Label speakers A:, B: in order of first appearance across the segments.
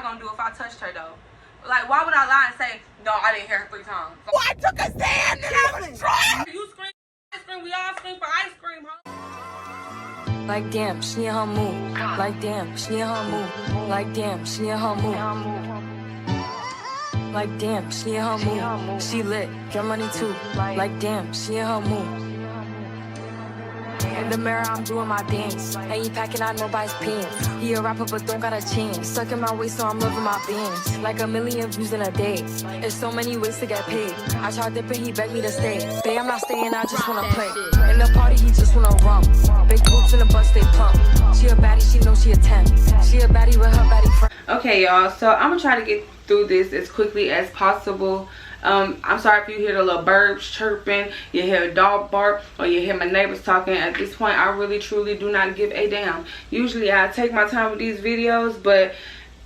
A: gonna do if I touched her though? Like, why would I lie and say, no, I didn't hear her 3 times?
B: Well, I took a stand and I was drunk.
A: You scream, ice cream, we all scream for ice cream, huh?
C: Like damn, she in her mood. Like damn, she in her mood. Like damn, she in her mood. Like damn, she in her mood. She lit, get money too. Like damn, she in her mood. In the mirror, I'm doing my dance. Ain't packing out nobody's pants. He a rapper, but don't got a chance. Sucking my waist, so I'm loving my bands. Like a million views in a day. There's so many ways to get paid. I tried dipping, he begged me to stay. Babe, I'm not staying, I just wanna play. In the party, he just wanna rum. Big boobs in the bus, they plump. She a baddie, she knows she a 10. She a baddie with her baddie friend.
A: Okay, y'all, so I'm gonna try to get through this as quickly as possible. I'm sorry if you hear the little birds chirping, you hear a dog bark, or you hear my neighbors talking. At this point, I really truly do not give a damn. Usually I take my time with these videos, but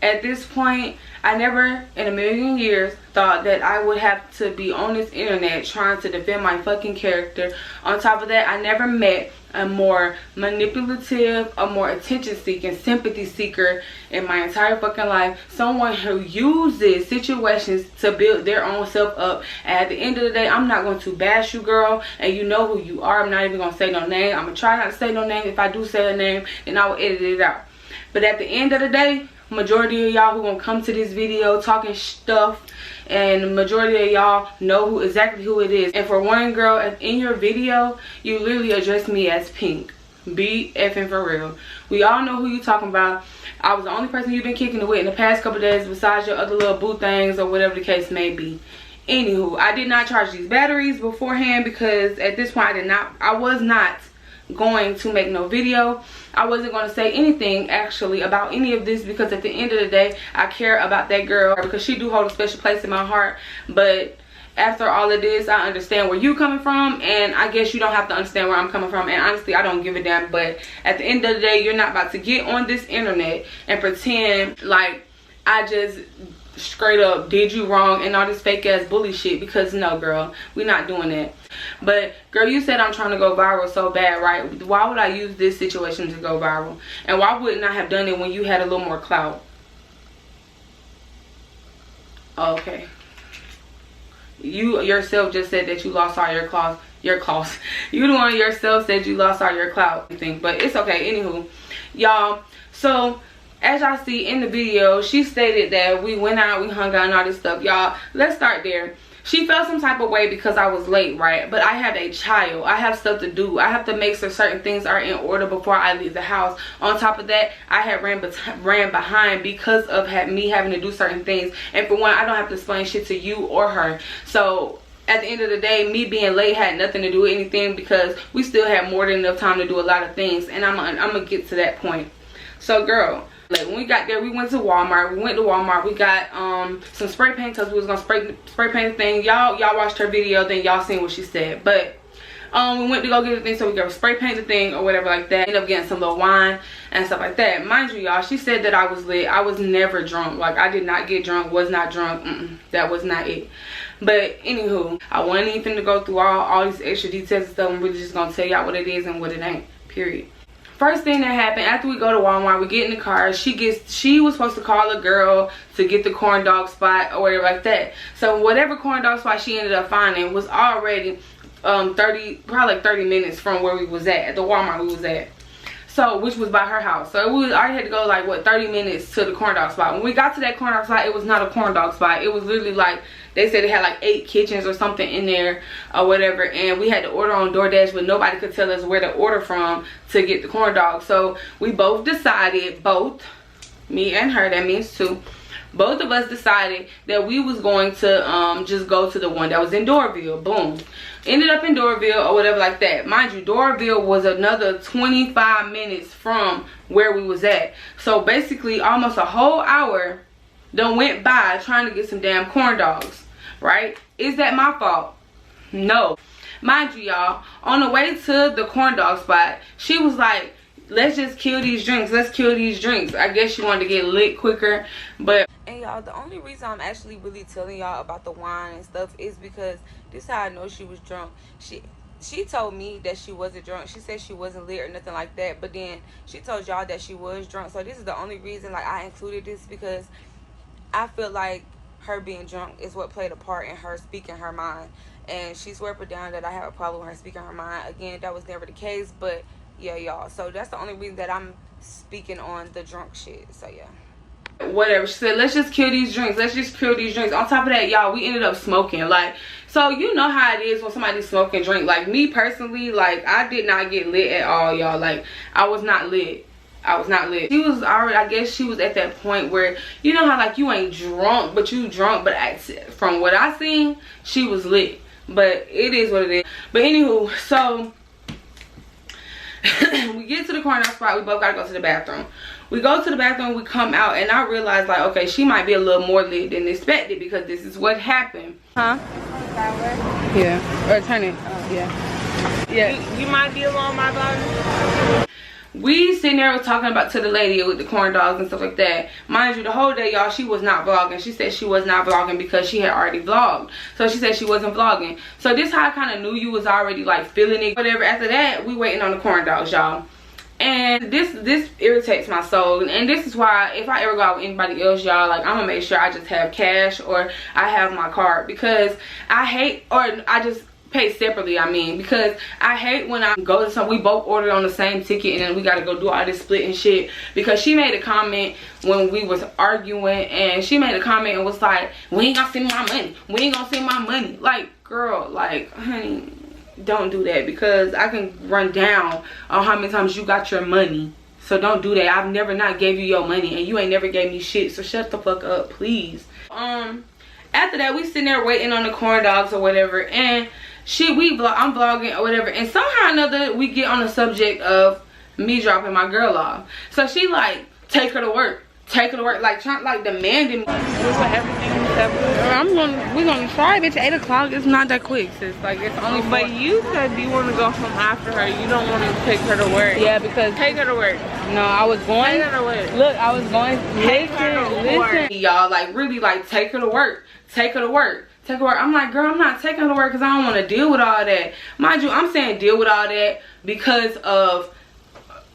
A: at this point, I never in a million years thought that I would have to be on this internet trying to defend my fucking character. On top of that, I never met a more manipulative, a more attention-seeking, sympathy seeker in my entire fucking life. Someone who uses situations to build their own self up. At the end of the day, I'm not going to bash you, girl, and you know who you are. I'm not even going to say no name. I'm going to try not to say no name. If I do say a name, then I will edit it out. But at the end of the day, majority of y'all who gonna come to this video talking stuff, and the majority of y'all know exactly who it is. And for one, girl, in your video you literally addressed me as Pink. Be effing for real. We all know who you talking about. I was the only person you've been kicking it with in the past couple days besides your other little boo things or whatever the case may be. Anywho, I did not charge these batteries beforehand because at this point I was not going to make no video. I wasn't going to say anything actually about any of this because at the end of the day, I care about that girl because she do hold a special place in my heart. But after all of this, I understand where you coming from, and I guess you don't have to understand where I'm coming from, and honestly I don't give a damn. But at the end of the day, you're not about to get on this internet and pretend like I just straight up did you wrong and all this fake ass bully shit, because no, girl, we're not doing that. But girl, you said I'm trying to go viral so bad, right? Why would I use this situation to go viral? And why wouldn't I have done it when you had a little more clout? Okay, you yourself just said that you lost all your claws. You the one yourself said you lost all your clout thing, but it's okay. Anywho, y'all, so as y'all see in the video, she stated that we went out, we hung out and all this stuff. Y'all, let's start there. She felt some type of way because I was late, right? But I have a child. I have stuff to do. I have to make sure certain things are in order before I leave the house. On top of that, I had ran behind because of me having to do certain things. And for one, I don't have to explain shit to you or her. So at the end of the day, me being late had nothing to do with anything because we still had more than enough time to do a lot of things. And I'm gonna get to that point. So girl, like when we got there, we went to Walmart. We got some spray paint because we was gonna spray paint the thing. Y'all watched her video, then y'all seen what she said. But we went to go get the thing so we could spray paint the thing or whatever like that. Ended up getting some little wine and stuff like that. Mind you, y'all, she said that I was lit. I was never drunk. Like, I did not get drunk, was not drunk. That was not it. But anywho, I wasn't even to go through all these extra details and stuff. I'm really just gonna tell y'all what it is and what it ain't, period. First thing that happened, after we go to Walmart, we get in the car. She was supposed to call a girl to get the corn dog spot or whatever like that. So whatever corn dog spot she ended up finding was already probably like 30 minutes from where we was at the Walmart we was at. So, which was by her house. So I already had to go like, what, 30 minutes to the corn dog spot. When we got to that corn dog spot, it was not a corn dog spot. It was literally like, they said it had like 8 kitchens or something in there or whatever. And we had to order on DoorDash, but nobody could tell us where to order from to get the corn dog. So we both decided, me and her, that means two. Both of us decided that we was going to just go to the one that was in Doraville. Boom. Ended up in Doraville or whatever like that. Mind you, Doraville was another 25 minutes from where we was at. So basically almost a whole hour done went by trying to get some damn corn dogs, right? Is that my fault? No. Mind you, y'all, on the way to the corn dog spot, she was like, let's just kill these drinks. Let's kill these drinks. I guess she wanted to get lit quicker. But, and y'all, the only reason I'm actually really telling y'all about the wine and stuff is because this is how I know she was drunk. She told me that she wasn't drunk. She said she wasn't lit or nothing like that. But then she told y'all that she was drunk. So this is the only reason like I included this, because I feel like her being drunk is what played a part in her speaking her mind. And she swore up down that I have a problem with her speaking her mind. Again, that was never the case, but yeah, y'all. So that's the only reason that I'm speaking on the drunk shit. So yeah. Whatever. She said, let's just kill these drinks. Let's just kill these drinks. On top of that, y'all, we ended up smoking. Like, so you know how it is when somebody's smoking drink. Like, me personally, like, I did not get lit at all, y'all. Like, I was not lit. I was not lit. She was already, I guess she was at that point where, you know how, like, you ain't drunk, but you drunk. But from what I seen, she was lit. But it is what it is. But anywho, so we get to the corner spot. We both gotta go to the bathroom. We go to the bathroom, we come out, and I realized, like, okay, she might be a little more lit than expected because this is what happened. Huh? Yeah. Or turn it. Yeah. Yeah.
B: You might be alone, my daughter.
A: We sitting there talking about to the lady with the corn dogs and stuff like that. Mind you, the whole day, y'all, she was not vlogging. She said she was not vlogging because she had already vlogged. So she said she wasn't vlogging. So this how I kind of knew you was already, like, feeling it. Whatever. After that, we waiting on the corn dogs, y'all. And this irritates my soul. And this is why if I ever go out with anybody else, y'all, like, I'm gonna make sure I just have cash or I have my card, because I hate, or I just pay separately, I mean, because I hate when I go to some, we both ordered on the same ticket and then we gotta go do all this split and shit. Because she made a comment when we was arguing, and she made a comment and was like, we ain't gonna send my money, we ain't gonna send my money. Like, girl, like, honey, don't do that, because I can run down on how many times you got your money. So don't do that. I've never not gave you your money, and you ain't never gave me shit, so shut the fuck up, please. After that, we sitting there waiting on the corn dogs or whatever, and I'm vlogging or whatever, and somehow or another we get on the subject of me dropping my girl off. So she like, take her to work, like trying, like, demanding me. We're gonna try, bitch. 8 o'clock. It's not that quick, sis. Like, it's only 4.
B: But you said you want to go home after her. You don't want to take her to work.
A: Yeah, because
B: take her to work.
A: No, I was going.
B: Take her to work.
A: Look, I was going. Listen, y'all. Like, really, like, take her to work. Take her to work. Take her to work. I'm like, girl, I'm not taking her to work because I don't want to deal with all that. Mind you, I'm saying deal with all that because of,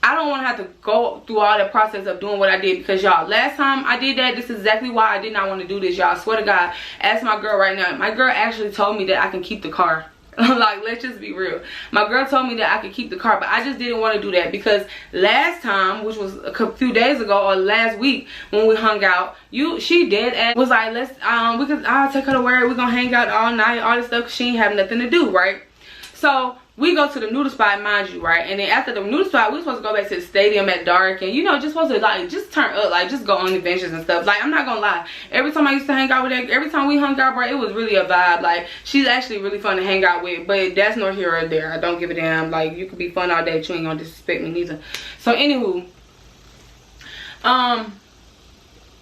A: I don't want to have to go through all that process of doing what I did, because y'all, last time I did that, this is exactly why I did not want to do this, y'all. I swear to God, ask my girl right now. My girl actually told me that I can keep the car. Like, let's just be real. My girl told me that I could keep the car, but I just didn't want to do that because last time, which was a few days ago or last week when we hung out, she did and was like, I'll take her to work, we're gonna hang out all night, all this stuff, because she ain't have nothing to do, right? So we go to the noodle spot, mind you, right? And then after the noodle spot, we're supposed to go back to the stadium at dark, and, you know, just supposed to, like, just turn up, like, just go on adventures and stuff. Like, I'm not gonna lie, every time I used to hang out with her, every time we hung out, bro, it was really a vibe. Like, she's actually really fun to hang out with, but that's nor here or there. I don't give a damn. Like, you could be fun all day, but you ain't gonna disrespect me neither. So anywho,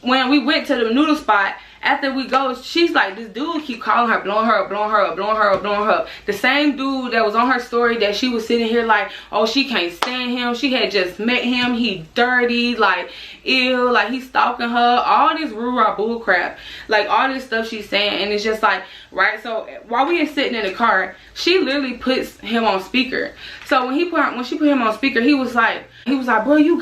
A: when we went to the noodle spot, after we go, she's like, this dude keep calling her, blowing her up, blowing her up, blowing her up, blowing her up. The same dude that was on her story that she was sitting here like, oh, she can't stand him. She had just met him. He dirty, like, ill, like, he's stalking her. All this rah bull crap. Like, all this stuff she's saying. And it's just like, right? So while we were sitting in the car, she literally puts him on speaker. So when she put him on speaker, he was like, bro, you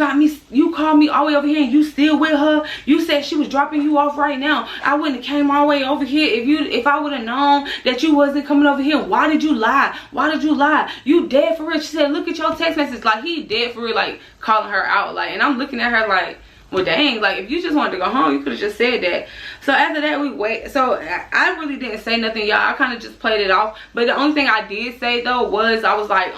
A: called me all the way over here and you still with her? You said she was dropping you off right now. I wouldn't have came all the way over here if I would have known that you wasn't coming over here. Why did you lie? Why did you lie? You dead for real? She said, look at your text message. Like, he dead for real, like, calling her out. Like, and I'm looking at her like, well, dang, like, if you just wanted to go home, you could have just said that. So after that, we wait. So I really didn't say nothing, y'all. I kind of just played it off. But the only thing I did say, though, was I was like,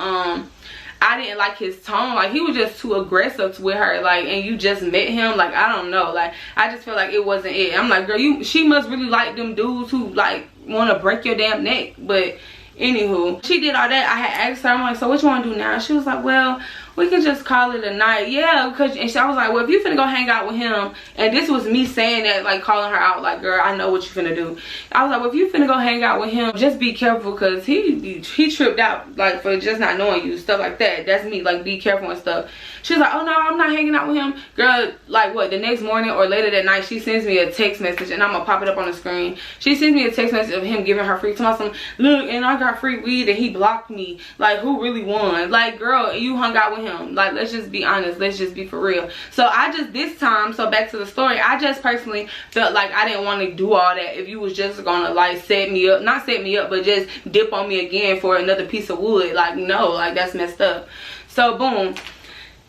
A: I didn't like his tone. Like, he was just too aggressive with her. Like, and you just met him. Like, I don't know. Like, I just feel like it wasn't it. I'm like, girl, she must really like them dudes who, like, want to break your damn neck. But anywho, she did all that. I had asked her, I'm like, so what you want to do now? She was like, well, we can just call it a night. Yeah, because, and I was like, well, if you finna go hang out with him, and this was me saying that, like, calling her out, like, girl, I know what you finna do. I was like, well, if you finna go hang out with him, just be careful, because he tripped out, like, for just not knowing you, stuff like that. That's me, like, be careful and stuff. She was like, oh no, I'm not hanging out with him. Girl, like what, the next morning or later that night, she sends me a text message, and I'm gonna pop it up on the screen. She sends me a text message of him giving her free time. Look, and I got free weed and he blocked me. Like, who really won? Like, girl, you hung out with him. Like, let's just be honest. Let's just be for real. So I just, this time, so back to the story, I just personally felt like I didn't want to do all that if you was just gonna like set me up, not set me up, but just dip on me again for another piece of wood. Like, no, like that's messed up. So boom,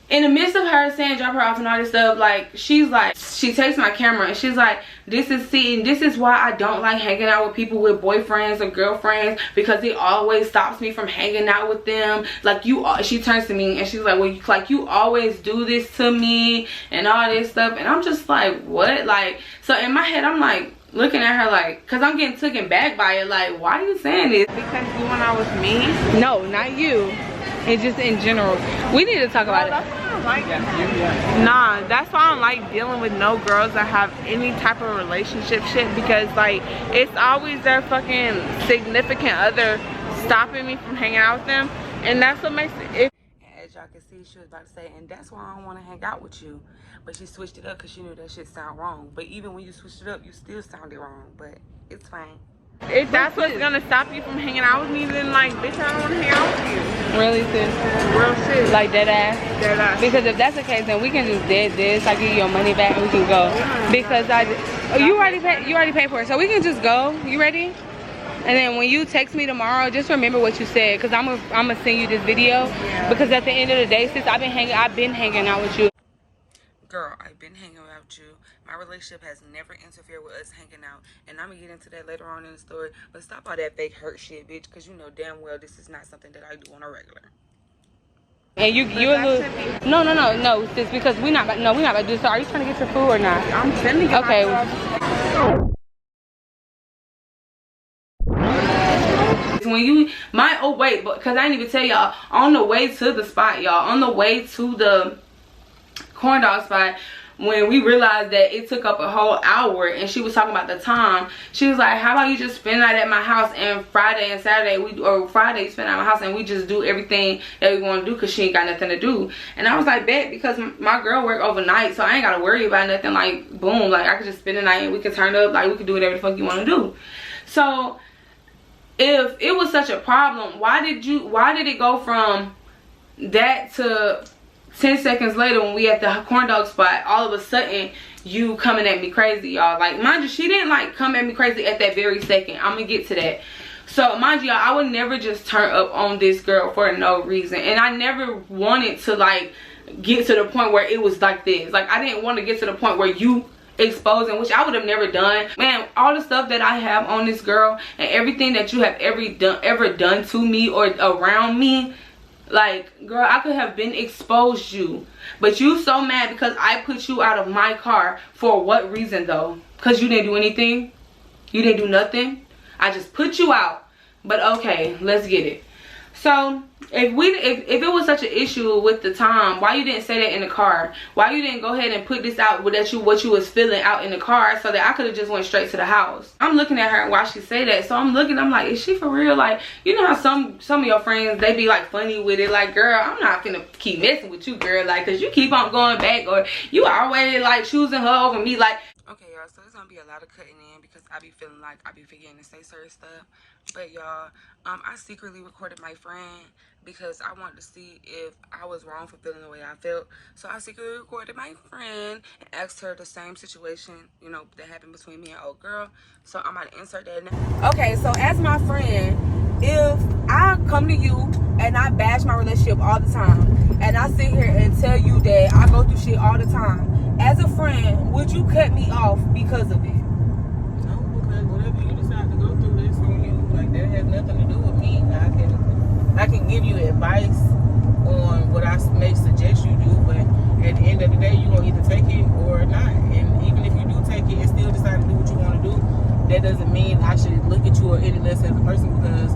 A: in the midst of her saying drop her off and all this stuff, like she's like, she takes my camera and she's like, this is why I don't like hanging out with people with boyfriends or girlfriends, because it always stops me from hanging out with them. Like, she turns to me and she's like, well, like you always do this to me and all this stuff. And I'm just like, what? Like, so in my head I'm like looking at her like, because I'm getting taken back by it, like, why are you saying this?
B: Because you went out with me?
A: No, not you. It's just in general. We need to talk about it.
B: Like, nah, that's why I don't like dealing with no girls that have any type of relationship shit, because like it's always their fucking significant other stopping me from hanging out with them, and that's what makes it.
A: As y'all can see, she was about to say, and that's why I don't want to hang out with you, but she switched it up because she knew that shit sound wrong. But even when you switched it up, you still sounded wrong, but it's fine.
B: If that's what's gonna stop you from hanging out with me, then like, bitch, I don't want to hang out with you.
A: Really, sis?
B: Real shit.
A: Like dead ass?
B: Dead ass.
A: Because if that's the case, then we can just dead this. I give you your money back and we can go. Because you already paid for it, so we can just go. You ready? And then when you text me tomorrow, just remember what you said, because I'm gonna send you this video. Yeah. Because at the end of the day, sis, I've been hanging out with you. Girl, I've been hanging out with you. My relationship has never interfered with us hanging out, and I'm gonna get into that later on in the story. But stop all that fake hurt shit, bitch, because you know damn well this is not something that I do on a regular. And you're a little, no, sis, because we're not about to do so. Are you trying to get your food or not?
B: I'm sending you.
A: Okay. When you because I didn't even tell y'all, on the way to the spot, y'all, on the way to the corn dog spot, when we realized that it took up a whole hour and she was talking about the time, she was like, how about you just spend the night at my house, and Friday and Saturday Friday spend at my house and we just do everything that we want to do, because she ain't got nothing to do. And I was like, bet, because my girl work overnight, so I ain't gotta worry about nothing. Like, boom, like I could just spend the night and we could turn up, like we could do whatever the fuck you want to do. So if it was such a problem, why did it go from that to 10 seconds later when we at the corn dog spot, all of a sudden you coming at me crazy, y'all? Like, mind you, she didn't like come at me crazy at that very second. I'm gonna get to that. So mind you, y'all, I would never just turn up on this girl for no reason, and I never wanted to like get to the point where it was like this. Like, I didn't want to get to the point where you exposing, which I would have never done. Man, all the stuff that I have on this girl and everything that you have ever done to me or around me, like, girl, I could have been exposed you, but you so mad because I put you out of my car. For what reason though? Because you didn't do anything? You didn't do nothing? I just put you out. But okay, let's get it. So if it was such an issue with the time, why you didn't say that in the car? Why you didn't go ahead and put this out with what you was feeling out in the car, so that I could have just went straight to the house? I'm looking at her while she say that, so I'm like, is she for real? Like, you know how some of your friends, they be like funny with it, like, girl, I'm not gonna keep messing with you, girl, like, cause you keep on going back, or you always like choosing her over me. Like, okay, y'all, so it's gonna be a lot of cutting in because I be feeling like I be forgetting to say certain stuff. But y'all, I secretly recorded my friend because I wanted to see if I was wrong for feeling the way I felt. So I secretly recorded my friend and asked her the same situation, you know, that happened between me and old girl. So I'm about to insert that now. Okay, so as my friend, if I come to you and I bash my relationship all the time, and I sit here and tell you that I go through shit all the time, as a friend, would you cut me off because of it?
D: No, because whatever you decide to go through is from you. Like, that has nothing to do with me. I can give you advice on what I may suggest you do, but at the end of the day, you're going to either take it or not. And even if you do take it and still decide to do what you want to do, that doesn't mean I should look at you or any less as a person because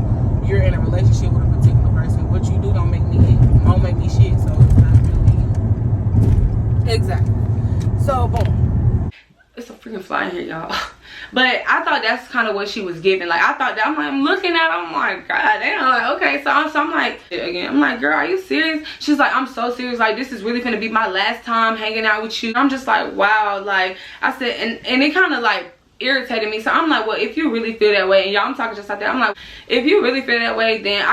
D: you're in a relationship with a particular person. What you do don't make me shit, so it's not really. Exactly. So, boom.
A: it's so freaking fly in here, y'all. But I thought that's kind of what she was giving. Like, I thought that, I'm looking at her, I'm like, God damn, like, okay. So I'm like, again, I'm like, girl, are you serious? She's like, I'm so serious. Like, this is really gonna be my last time hanging out with you. I'm just like, wow. Like, I said, and it kind of like irritated me. So I'm like, well, if you really feel that way, and y'all, I'm talking just like that, I'm like, if you really feel that way, then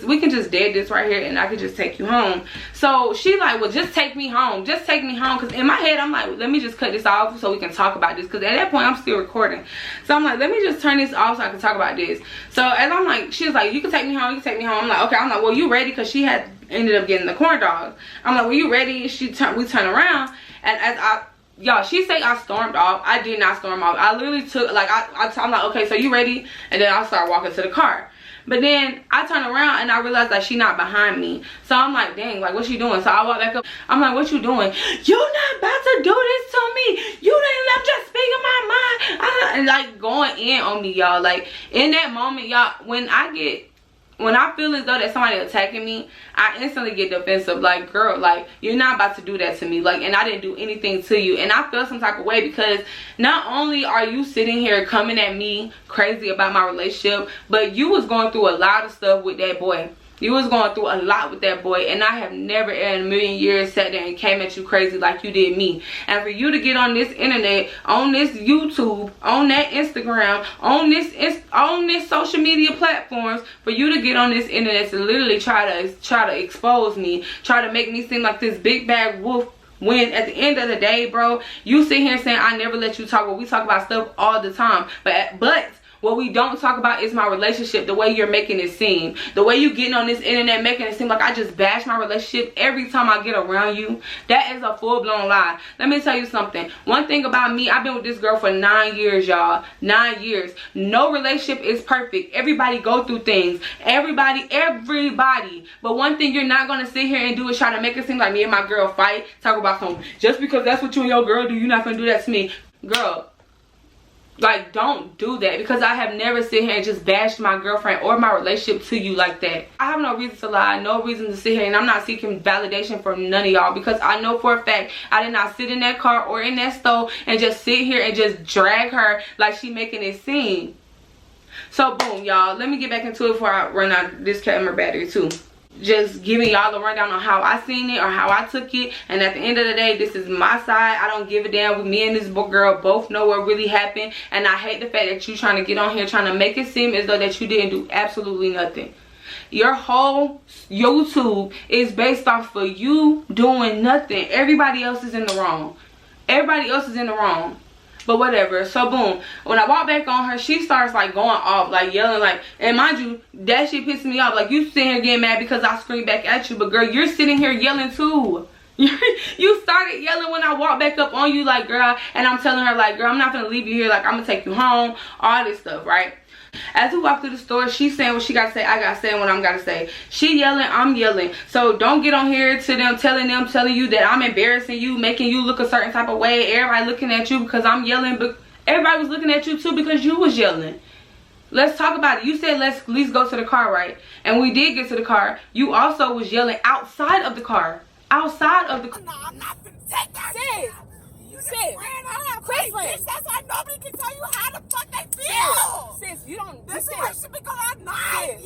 A: we can just dead this right here, and I can just take you home. So she like, well, just take me home, because in my head I'm like, let me just cut this off so we can talk about this, because at that point I'm still recording. So I'm like, let me just turn this off so I can talk about this. So as I'm like, she's like, you can take me home, I'm like, okay. I'm like, well, you ready? Because she had ended up getting the corn dogs. I'm like, well, you ready? We turn around, and as y'all, she say I stormed off. I did not storm off. I literally took, like, I'm like, okay, so you ready? And then I start walking to the car. But then I turn around and I realized that she not behind me. So I'm like, dang, like, what's she doing? So I walk back up. I'm like, what you doing? You're not about to do this to me. You didn't, I'm just speaking my mind. And like going in on me, y'all. Like, in that moment, y'all, when I feel as though that somebody attacking me, I instantly get defensive. Like, girl, like, you're not about to do that to me. Like, and I didn't do anything to you. And I feel some type of way, because not only are you sitting here coming at me crazy about my relationship, but you was going through a lot of stuff with that boy. You was going through a lot with that boy, and I have never in a million years sat there and came at you crazy like you did me. And for you to get on this internet, on this YouTube, on that Instagram, on this social media platforms, for you to get on this internet to literally try to expose me, try to make me seem like this big bad wolf, when at the end of the day, bro, you sit here saying I never let you talk. Well, we talk about stuff all the time, but what we don't talk about is my relationship, the way you're making it seem. The way you getting on this internet making it seem like I just bash my relationship every time I get around you. That is a full-blown lie. Let me tell you something. One thing about me, I've been with this girl for 9 years, y'all. 9 years. No relationship is perfect. Everybody go through things. Everybody. But one thing you're not going to sit here and do is try to make it seem like me and my girl fight. Talk about something. Just because that's what you and your girl do, you're not going to do that to me. Girl. Like, don't do that, because I have never sit here and just bashed my girlfriend or my relationship to you like that. I have no reason to lie, no reason to sit here, and I'm not seeking validation from none of y'all, because I know for a fact I did not sit in that car or in that stove and just sit here and just drag her like she making it seem. So boom, y'all, let me get back into it before I run out this camera battery too. Just giving y'all a rundown on how I seen it or how I took it, and at the end of the day, this is my side. I don't give a damn. With me and this girl both know what really happened, and I hate the fact that you trying to get on here trying to make it seem as though that you didn't do absolutely nothing. Your whole YouTube is based off of you doing nothing. Everybody else is in the wrong. Everybody else is in the wrong. But whatever. So boom, when I walk back on her, she starts like going off, like yelling, like, and mind you, that shit pisses me off. Like, you sitting here getting mad because I scream back at you, but girl, you're sitting here yelling too. You started yelling when I walked back up on you, like, girl, and I'm telling her, like, girl, I'm not gonna leave you here, like, I'm gonna take you home, all this stuff, right? As we walk through the store, she's saying what she gotta say, I gotta say what I'm gotta say. She yelling, I'm yelling. So don't get on here to them telling you that I'm embarrassing you, making you look a certain type of way. Everybody looking at you because I'm yelling, but everybody was looking at you too because you was yelling. Let's talk about it. You said let's at least go to the car, right? And we did get to the car. You also was yelling outside of the car. Outside of the car.
E: No, I'm not gonna take that. Sis, Chris, that's why nobody can tell you how the fuck they feel. Sis, you don't. This relationship been going on 9 years.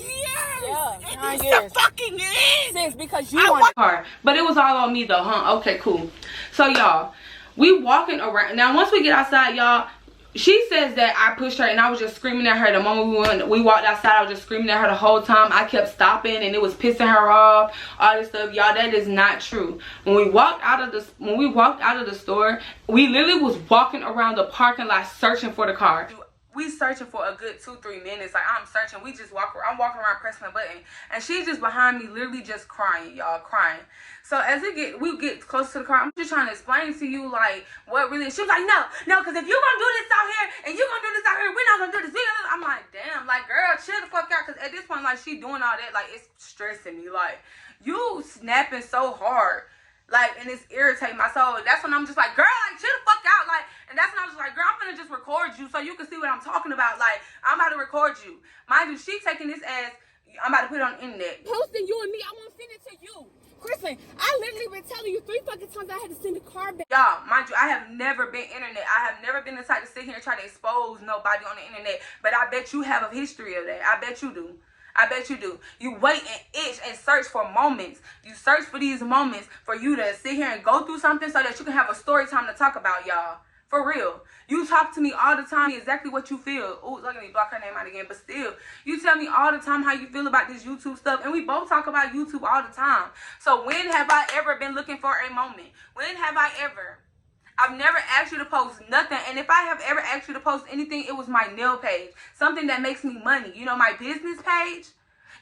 E: Yeah, it 9 years. To fucking end. Sis, because you want
A: car, but it was all on me though, huh? Okay, cool. So y'all, we walking around now. Once we get outside, y'all, she says that I pushed her and I was just screaming at her. The moment we walked outside, I was just screaming at her the whole time. I kept stopping and it was pissing her off, all this stuff. Y'all, that is not true. When we walked out of the store, we literally was walking around the parking lot searching for the car. We searching for a good 2-3 minutes. Like, I'm searching. I'm walking around pressing my button, and she's just behind me, literally just crying, y'all, crying. So as we get close to the car, I'm just trying to explain to you, like, what really. She was like, no, because if you're gonna do this out here and you're gonna do this out here, we're not gonna do this. I'm like, damn, like, girl, chill the fuck out. Because at this point, like, she doing all that, like, it's stressing me. Like, you snapping so hard. Like, and it's irritating my soul. That's when I'm just like, girl, like, chill the fuck out. Like, and that's when I was like, girl, I'm gonna just record you so you can see what I'm talking about. Like, I'm about to record you. Mind you, she taking this as, I'm about to put it on the internet.
E: posting you and me. I want to send it to you. Kristen, I literally been telling you 3 fucking times I had to send the car back.
A: Y'all, mind you, I have never been internet. I have never been the type to sit here and try to expose nobody on the internet. But I bet you have a history of that. I bet you do. I bet you do. You wait and itch and search for moments. You search for these moments for you to sit here and go through something so that you can have a story time to talk about, y'all. For real. You talk to me all the time exactly what you feel. Oh, look at me, block her name out again. But still, you tell me all the time how you feel about this YouTube stuff. And we both talk about YouTube all the time. So when have I ever been looking for a moment? When have I ever? I've never asked you to post nothing. And if I have ever asked you to post anything, it was my nail page. Something that makes me money. You know, my business page.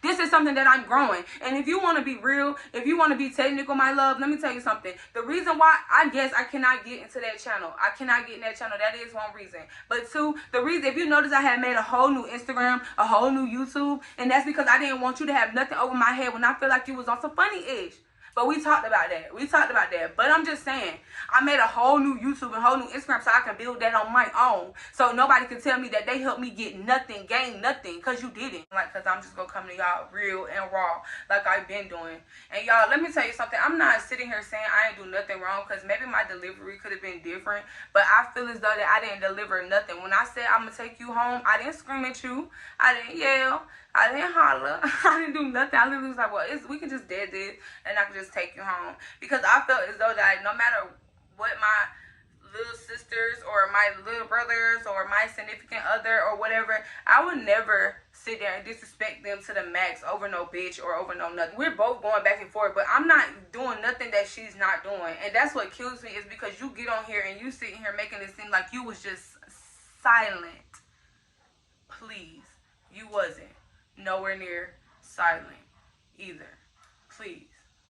A: This is something that I'm growing. And if you want to be real, if you want to be technical, my love, let me tell you something. The reason why, I guess I cannot get into that channel. I cannot get in that channel. That is one reason. But two, the reason, if you notice, I had made a whole new Instagram, a whole new YouTube. And that's because I didn't want you to have nothing over my head when I feel like you was on some funny-ish. But we talked about that. We talked about that. But I'm just saying, I made a whole new YouTube and whole new Instagram so I can build that on my own. So nobody can tell me that they helped me get nothing, gain nothing, because you didn't. Like, because I'm just going to come to y'all real and raw like I've been doing. And y'all, let me tell you something. I'm not sitting here saying I ain't do nothing wrong because maybe my delivery could have been different. But I feel as though that I didn't deliver nothing. When I said I'm going to take you home, I didn't scream at you. I didn't yell. I didn't holler. I didn't do nothing. I literally was like, well, we can just dead this and I can just take you home. Because I felt as though that no matter what my little sisters or my little brothers or my significant other or whatever, I would never sit there and disrespect them to the max over no bitch or over no nothing. We're both going back and forth, but I'm not doing nothing that she's not doing. And that's what kills me, is because you get on here and you sitting here making it seem like you was just silent. Please, you wasn't. Nowhere near silent either. Please.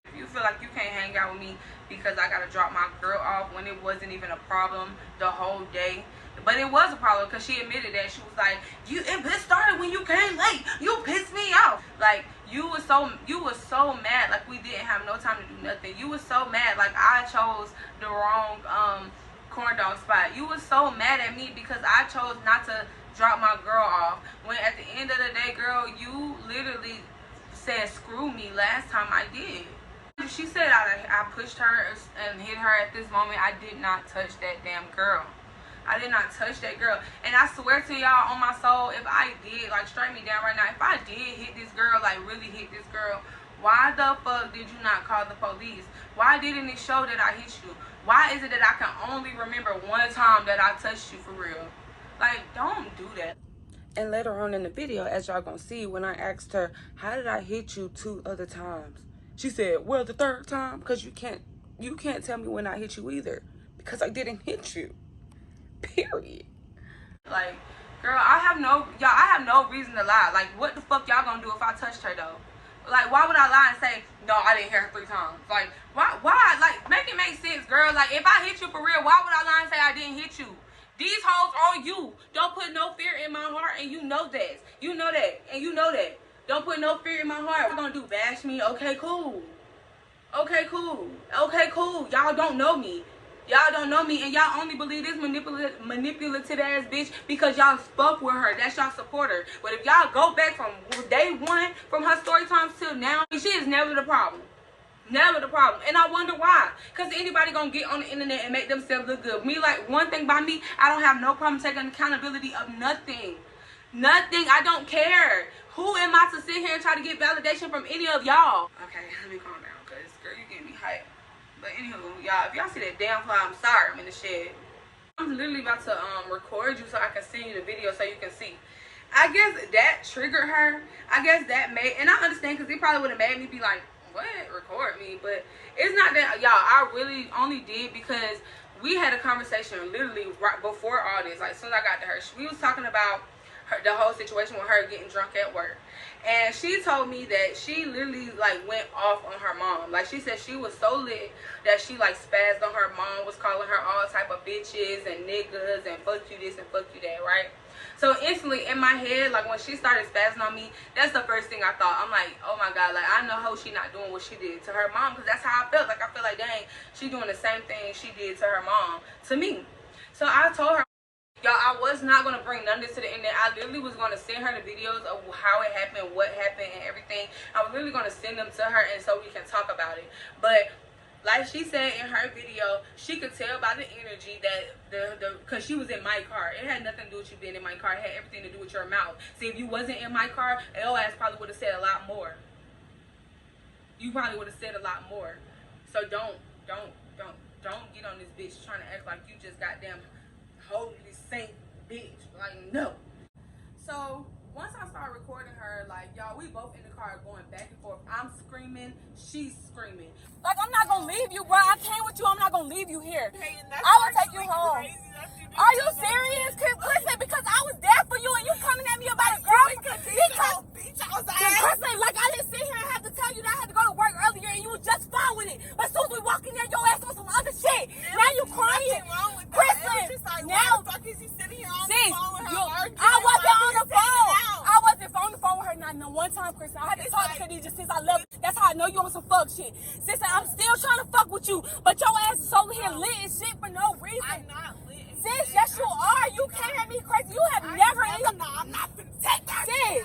A: If you feel like you can't hang out with me because I gotta drop my girl off when it wasn't even a problem the whole day, but it was a problem because she admitted that. She was like, it started when you came late. You pissed me off. Like, you was so mad. Like, we didn't have no time to do nothing. You was so mad. Like, I chose the wrong corn dog spot. You was so mad at me because I chose not to drop my girl off, when at the end of the day, girl, you literally said screw me last time I did. She said I pushed her and hit her at this moment. I did not touch that damn girl. I did not touch that girl. And I swear to y'all on my soul, if I did, like, strike me down right now, if I did hit this girl, like really hit this girl, why the fuck did you not call the police? Why didn't it show that I hit you? Why is it that I can only remember one time that I touched you for real? Like, don't do that. And later on in the video, as y'all gonna see, when I asked her, how did I hit you 2 other times? She said, well, the 3rd time, because you can't tell me when I hit you either. Because I didn't hit you. Period. Like, girl, I have no reason to lie. Like, what the fuck y'all gonna do if I touched her, though? Like, why would I lie and say, no, I didn't hear her 3 times? Like, why? Like, make it make sense, girl. Like, if I hit you for real, why would I lie and say I didn't hit you? These hoes are you. Don't put no fear in my heart, and you know that. You know that, and you know that. Don't put no fear in my heart. What gonna do? Bash me? Okay, cool. Okay, cool. Okay, cool. Y'all don't know me. Y'all don't know me, and y'all only believe this manipulative ass bitch because y'all spoke with her. That's y'all supporter. But if y'all go back from day 1, from her story times till now, she is never the problem. Never the problem. And I wonder why. Because anybody gonna get on the internet and make themselves look good. Me, like, one thing by me, I don't have no problem taking accountability of nothing. Nothing. I don't care. Who am I to sit here and try to get validation from any of y'all? Okay, let me calm down, because, girl, you getting me hyped. But anywho, y'all, if y'all see that damn fly, I'm sorry, I'm in the shed. I'm literally about to record you so I can send you the video so you can see. I guess that triggered her. I guess that made, and I understand, because it probably would have made me be like, what? Record me? But it's not that, y'all. I really only did because we had a conversation literally right before all this. Like, as soon as I got to her, we was talking about the whole situation with her getting drunk at work. And she told me that she literally, like, went off on her mom. Like, she said she was so lit that she, like, spazzed on her mom, was calling her all type of bitches and niggas and fuck you this and fuck you that, right? So instantly in my head, like, when she started spazzing on me, that's the first thing I thought. I'm like, oh my God, like, I know how she not doing what she did to her mom, because that's how I felt. Like, I feel like, dang, she doing the same thing she did to her mom to me. So I told her, Y'all, I was not going to bring none of this to the internet. I literally was going to send her the videos of how it happened, what happened, and everything. I was literally going to send them to her and so we can talk about it. But like she said in her video, she could tell by the energy that because she was in my car. It had nothing to do with you being in my car. It had everything to do with your mouth. See, if you wasn't in my car, your ass probably would have said a lot more. You probably would have said a lot more. So don't get on this bitch trying to act like you just goddamn holy saint bitch. Like, no. So once I started recording her, like, y'all, we both in the car going back and forth. I'm screaming, she's screaming.
E: Like, I'm not gonna leave you, bro. I came with you. I'm not gonna leave you here. I will take you home. Are you serious, Kristen? Because I was there for you and you coming at me about a girl. Because Kristen, like, I didn't sit here and have to tell you that I had to go to work earlier and you was just fine with it. But as soon as we walk in there, your ass on some other shit. Now you crying. Kristen, now, sis, I wasn't on the phone. I wasn't on the phone with her not no one time, Kristen. I had to talk to Khadijah since I love you. That's how I know you on some fuck shit. Sister, I'm still trying to fuck with you, but your ass is over here lit and shit for no reason. I'm not lit. Sis, yes you are. You can't have me crazy. You have never even. I'm not gonna take that. Sis,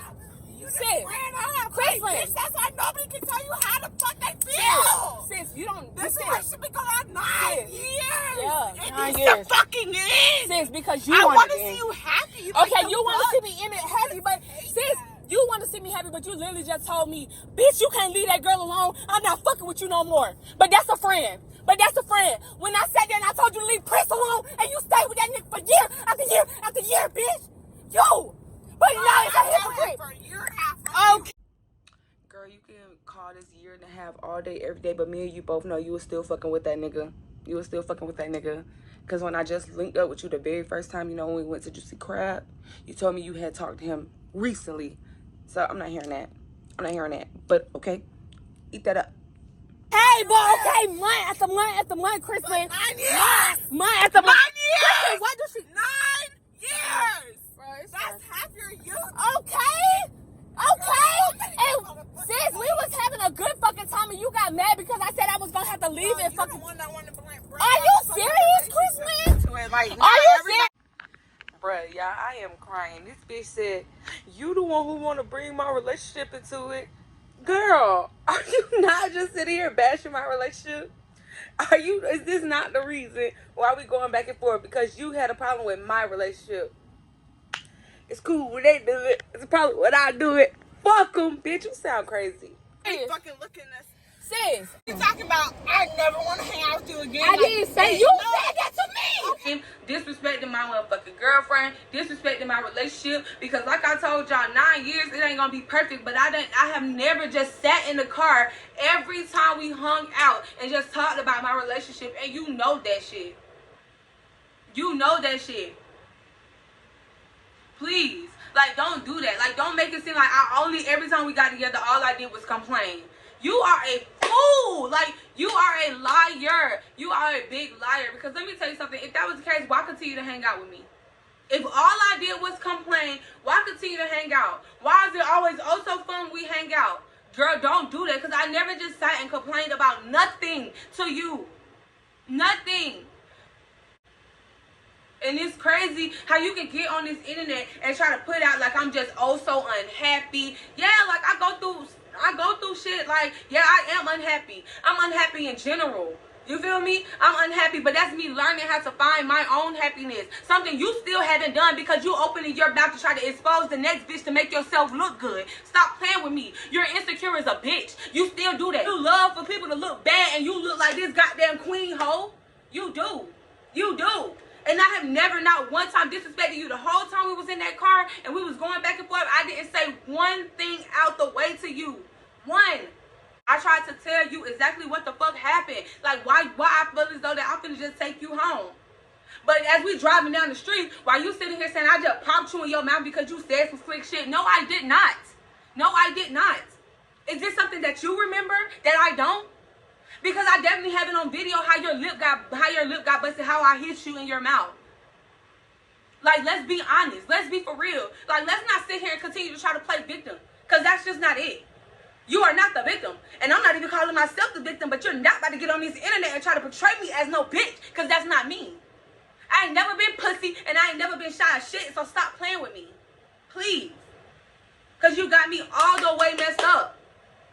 E: Kristen. That's why nobody can tell you how the fuck they feel. Sis, you don't. This should be going on 9 years. Yeah, 9 years. It fucking is. Sis, because I want to see you happy. Okay, you want to see me in it happy, but sis. You want to see me happy, but you literally just told me, bitch, you can't leave that girl alone. I'm not fucking with you no more. But that's a friend. When I sat there and I told you to leave Prince alone, and you stayed with that nigga for year after year after year, bitch. You. But now it's a hypocrite. For a year and a half. Okay.
A: Girl, you can call this year and a half all day, every day, but me and you both know you was still fucking with that nigga. Because when I just linked up with you the very first time, you know, when we went to Juicy Crab, you told me you had talked to him recently. So I'm not hearing that. But okay, eat that up.
E: Hey, boy, okay, month after month, Kristen. 9 years. Month after month. 9 years. Kristen, why does she? 9 years. Bro, that's half your youth. Okay. And sis, we was having a good fucking time, and you got mad because I said I was gonna have to leave and fucking. Are you serious, Kristen? Are you serious?
A: Bruh, y'all, I am crying. This bitch said, you the one who want to bring my relationship into it. Girl, are you not just sitting here bashing my relationship? Is this not the reason why we going back and forth? Because you had a problem with my relationship. It's cool when they do it. It's a problem when I do it. Fuck them, bitch. You sound crazy.
E: Hey,
D: fucking looking at us.
E: Sis,
D: You talking about I never want to hang out with you again.
E: I didn't say you said that to me.
A: Him disrespecting my motherfucking girlfriend, disrespecting my relationship, because like I told y'all, 9 years, it ain't gonna be perfect, but I have never just sat in the car every time we hung out and just talked about my relationship, and you know that shit. Please, like, don't do that. Like, don't make it seem like every time we got together, all I did was complain. You are a fool. Like, you are a liar. You are a big liar. Because let me tell you something. If that was the case, why continue to hang out with me? If all I did was complain, why continue to hang out? Why is it always so fun when we hang out? Girl, don't do that. Because I never just sat and complained about nothing to you. Nothing. And it's crazy how you can get on this internet and try to put out like I'm just so unhappy. Yeah, like I go through shit. Like, yeah, I am unhappy. I'm unhappy in general. You feel me? I'm unhappy, but that's me learning how to find my own happiness. Something you still haven't done because you opening your mouth to try to expose the next bitch to make yourself look good. Stop playing with me. You're insecure as a bitch. You still do that. You love for people to look bad and you look like this goddamn queen hoe. You do. And I have never, not one time, disrespected you. The whole time we was in that car and we was going back and forth, I didn't say one thing out the way to you. One. I tried to tell you exactly what the fuck happened. Like, why I feel as though that I'm finna just take you home. But as we driving down the street, while you sitting here saying I just popped you in your mouth because you said some slick shit. No, I did not. Is this something that you remember that I don't? Because I definitely have it on video how your lip got busted, how I hit you in your mouth. Like, let's be honest. Let's be for real. Like, let's not sit here and continue to try to play victim. Because that's just not it. You are not the victim. And I'm not even calling myself the victim, but you're not about to get on this internet and try to portray me as no bitch. Because that's not me.
E: I ain't never been pussy, and I ain't never been shy as shit, so stop playing with me. Please. Because you got me all the way messed up.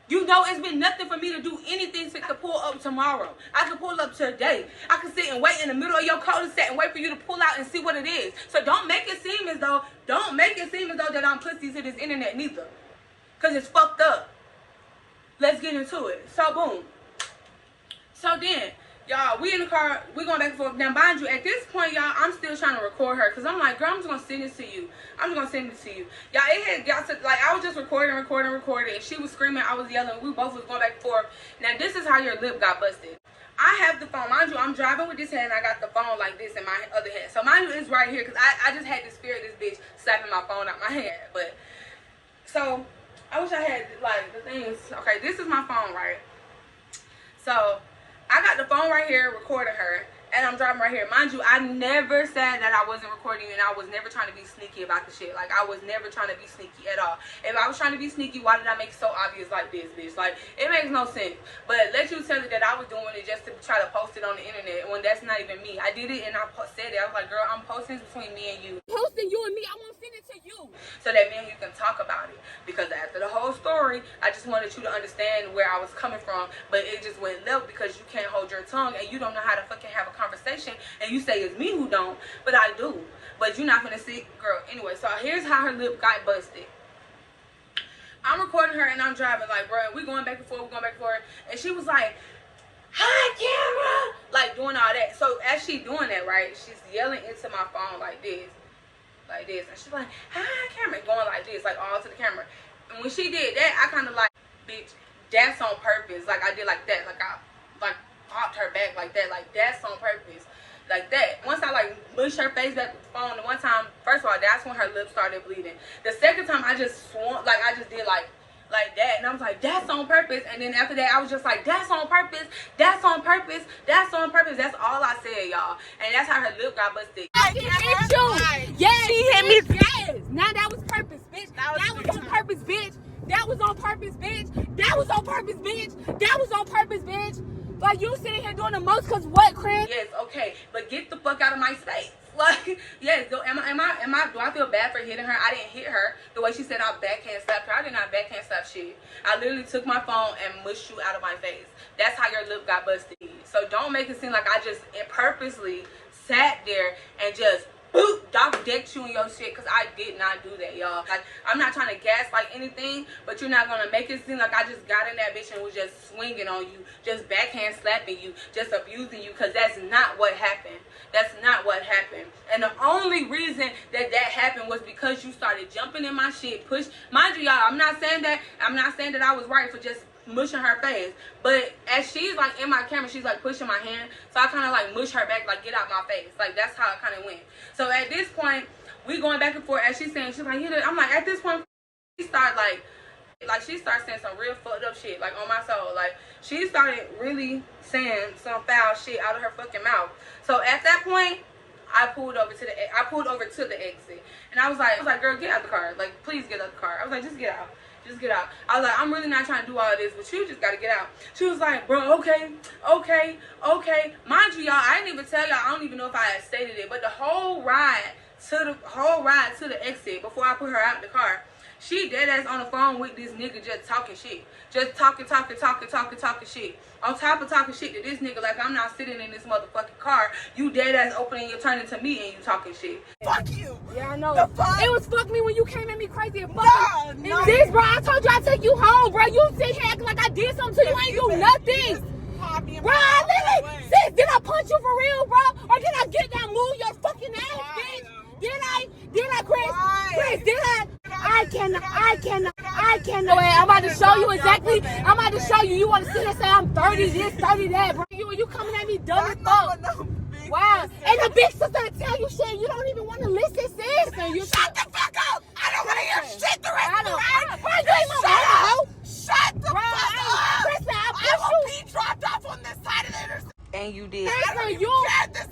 E: You know it's been nothing for me to do anything to pull up tomorrow. I can pull up today. I can sit and wait in the middle of your cul-de-sac and wait for you to pull out and see what it is. So don't make it seem as though that I'm pussy to this internet neither. Because it's fucked up. Let's get into it. So boom. So then, y'all, we in the car, we going back and forth. Now, mind you, at this point, y'all, I'm still trying to record her. Because I'm like, girl, I'm just going to send this to you. I'm just going to send it to you. Y'all, it had got to, like, I was just recording. And she was screaming, I was yelling. We both was going back and forth. Now, this is how your lip got busted. I have the phone. Mind you, I'm driving with this hand. And I got the phone like this in my other hand. So, mind you, it's right here. Because I just had this fear of this bitch slapping my phone out my hand. But, so, I wish I had, like, the things. Okay, this is my phone, right? So, I got the phone right here recording her, and I'm driving right here. Mind you, I never said that I wasn't recording you, and I was never trying to be sneaky about the shit. Like, I was never trying to be sneaky at all. If I was trying to be sneaky, why did I make it so obvious like this, bitch? Like, it makes no sense. But let you tell it that I was doing it just to try to post it on the internet when that's not even me. I did it, and I said it. I was like, girl, I'm posting this between me and you. Posting you and me, I won't send it to you.
A: So that me and you can talk about it. Because after the whole story, I just wanted you to understand where I was coming from. But it just went left because you can't hold your tongue and you don't know how to fucking have a conversation. And you say it's me who don't, but I do. But you're not gonna see, girl. Anyway, so here's how her lip got busted. I'm recording her and I'm driving, like, bro, we going back and forth, and she was like, hi, camera, like doing all that. So as she doing that, right, she's yelling into my phone like this, and she's like, hi, camera, going like this, like all to the camera. And when she did that, I kind of like, bitch, that's on purpose. Like I did like that, like I like popped her back like that, like that's on purpose. Like that. Once I like mushed her face back with the phone, the one time, first of all, that's when her lips started bleeding. The second time I just swung, like I just did like that, and I was like, that's on purpose. And then after that I was just like, that's on purpose, that's on purpose, that's on purpose. That's all I said, y'all. And that's how her lip got busted.
E: I hit you. Yes, she hit me. Yes. Now that was purpose, bitch. That was on purpose, bitch. That was on purpose, bitch. That was on purpose, bitch. That was on purpose, bitch. Like, you sitting here doing the most because what, Chris?
A: Yes, okay, but get the fuck out of my space. Like, yes, do I feel bad for hitting her? I didn't hit her the way she said I backhand slapped her. I did not backhand slap shit. I literally took my phone and mushed you out of my face. That's how your lip got busted. So don't make it seem like I just purposely sat there and just boop, decked you in your shit, because I did not do that, y'all. Like, I'm not trying to gaslight anything, but you're not gonna make it seem like I just got in that bitch and was just swinging on you, just backhand slapping you, just abusing you, because that's not what happened. That's not what happened. And the only reason that happened was because you started jumping in my shit, mind you, y'all, I'm not saying that I was right for just mushing her face, but as she's like in my camera, she's like pushing my hand, so I kind of like mush her back, like get out my face. Like that's how it kind of went. So at this point, we going back and forth. As she's saying, she's like, I'm like, at this point, she started she started saying some real fucked up shit, like on my soul. Like she started really saying some foul shit out of her fucking mouth. So at that point, I pulled over to the exit, and I was like, girl, get out the car. Like, please get out the car. I was like, just get out. Just get out. I was like, I'm really not trying to do all of this, but you just gotta get out. She was like, bro, okay. Mind you, y'all, I didn't even tell y'all, I don't even know if I had stated it, but the whole ride to the exit before I put her out in the car, she dead ass on the phone with this nigga just talking shit. Just talking shit. On top of talking shit to this nigga like I'm not sitting in this motherfucking car. You dead ass opening your turning to me and you talking shit.
E: Fuck you. Yeah, I know. It was fuck me when you came at me crazy and fuck me. No. This, bro, I told you I'd take you home, bro. You sit here acting like I did something to you. I ain't do nothing. Bro, I literally, sis, did I punch you for real, bro? Or did I get down, move your fucking ass, bitch? Did I, Chris? Did I? I cannot. Wait, I'm about to show you exactly. I'm about to show you. You want to sit here and say I'm 30 this, 30 that, bro? You coming at me dumb as fuck. Wow. And the bitch is gonna tell you shit. You don't even want to listen, sis. Shut the fuck up. I don't want to hear shit the rest of the ride. Bro, you ain't my mom. Shut the fuck up. Kristen, I will be dropped off on this side of the intersection.
A: And you did.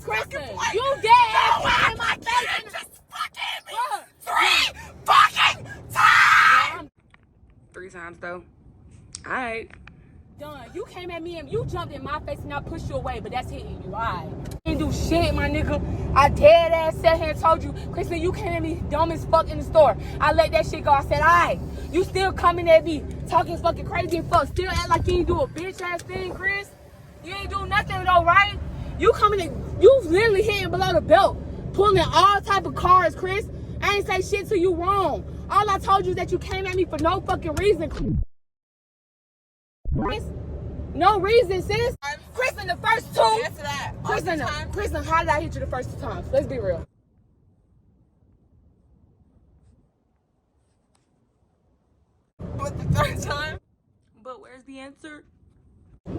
E: Kristen, you dead ass in my face. Just fucking me. 3 fucking times.
A: 3 times though. Alright.
E: Done. You came at me and you jumped in my face and I pushed you away, but that's hitting you. Alright. ain't do shit, my nigga. I dead ass sat here and told you, Kristen, you came at me dumb as fuck in the store. I let that shit go. I said, alright. You still coming at me, talking fucking crazy and fuck. Still act like you ain't do a bitch ass thing, Chris. You ain't do nothing though, right? You coming in, you literally hitting below the belt, pulling all type of cars, Chris. I ain't say shit to you wrong. All I told you is that you came at me for no fucking reason, Chris. No reason, sis. Kristen, the first two.
D: Answer that.
E: Kristen, how did I hit you the first 2 times? Let's be real.
D: But the third time?
A: But where's the answer?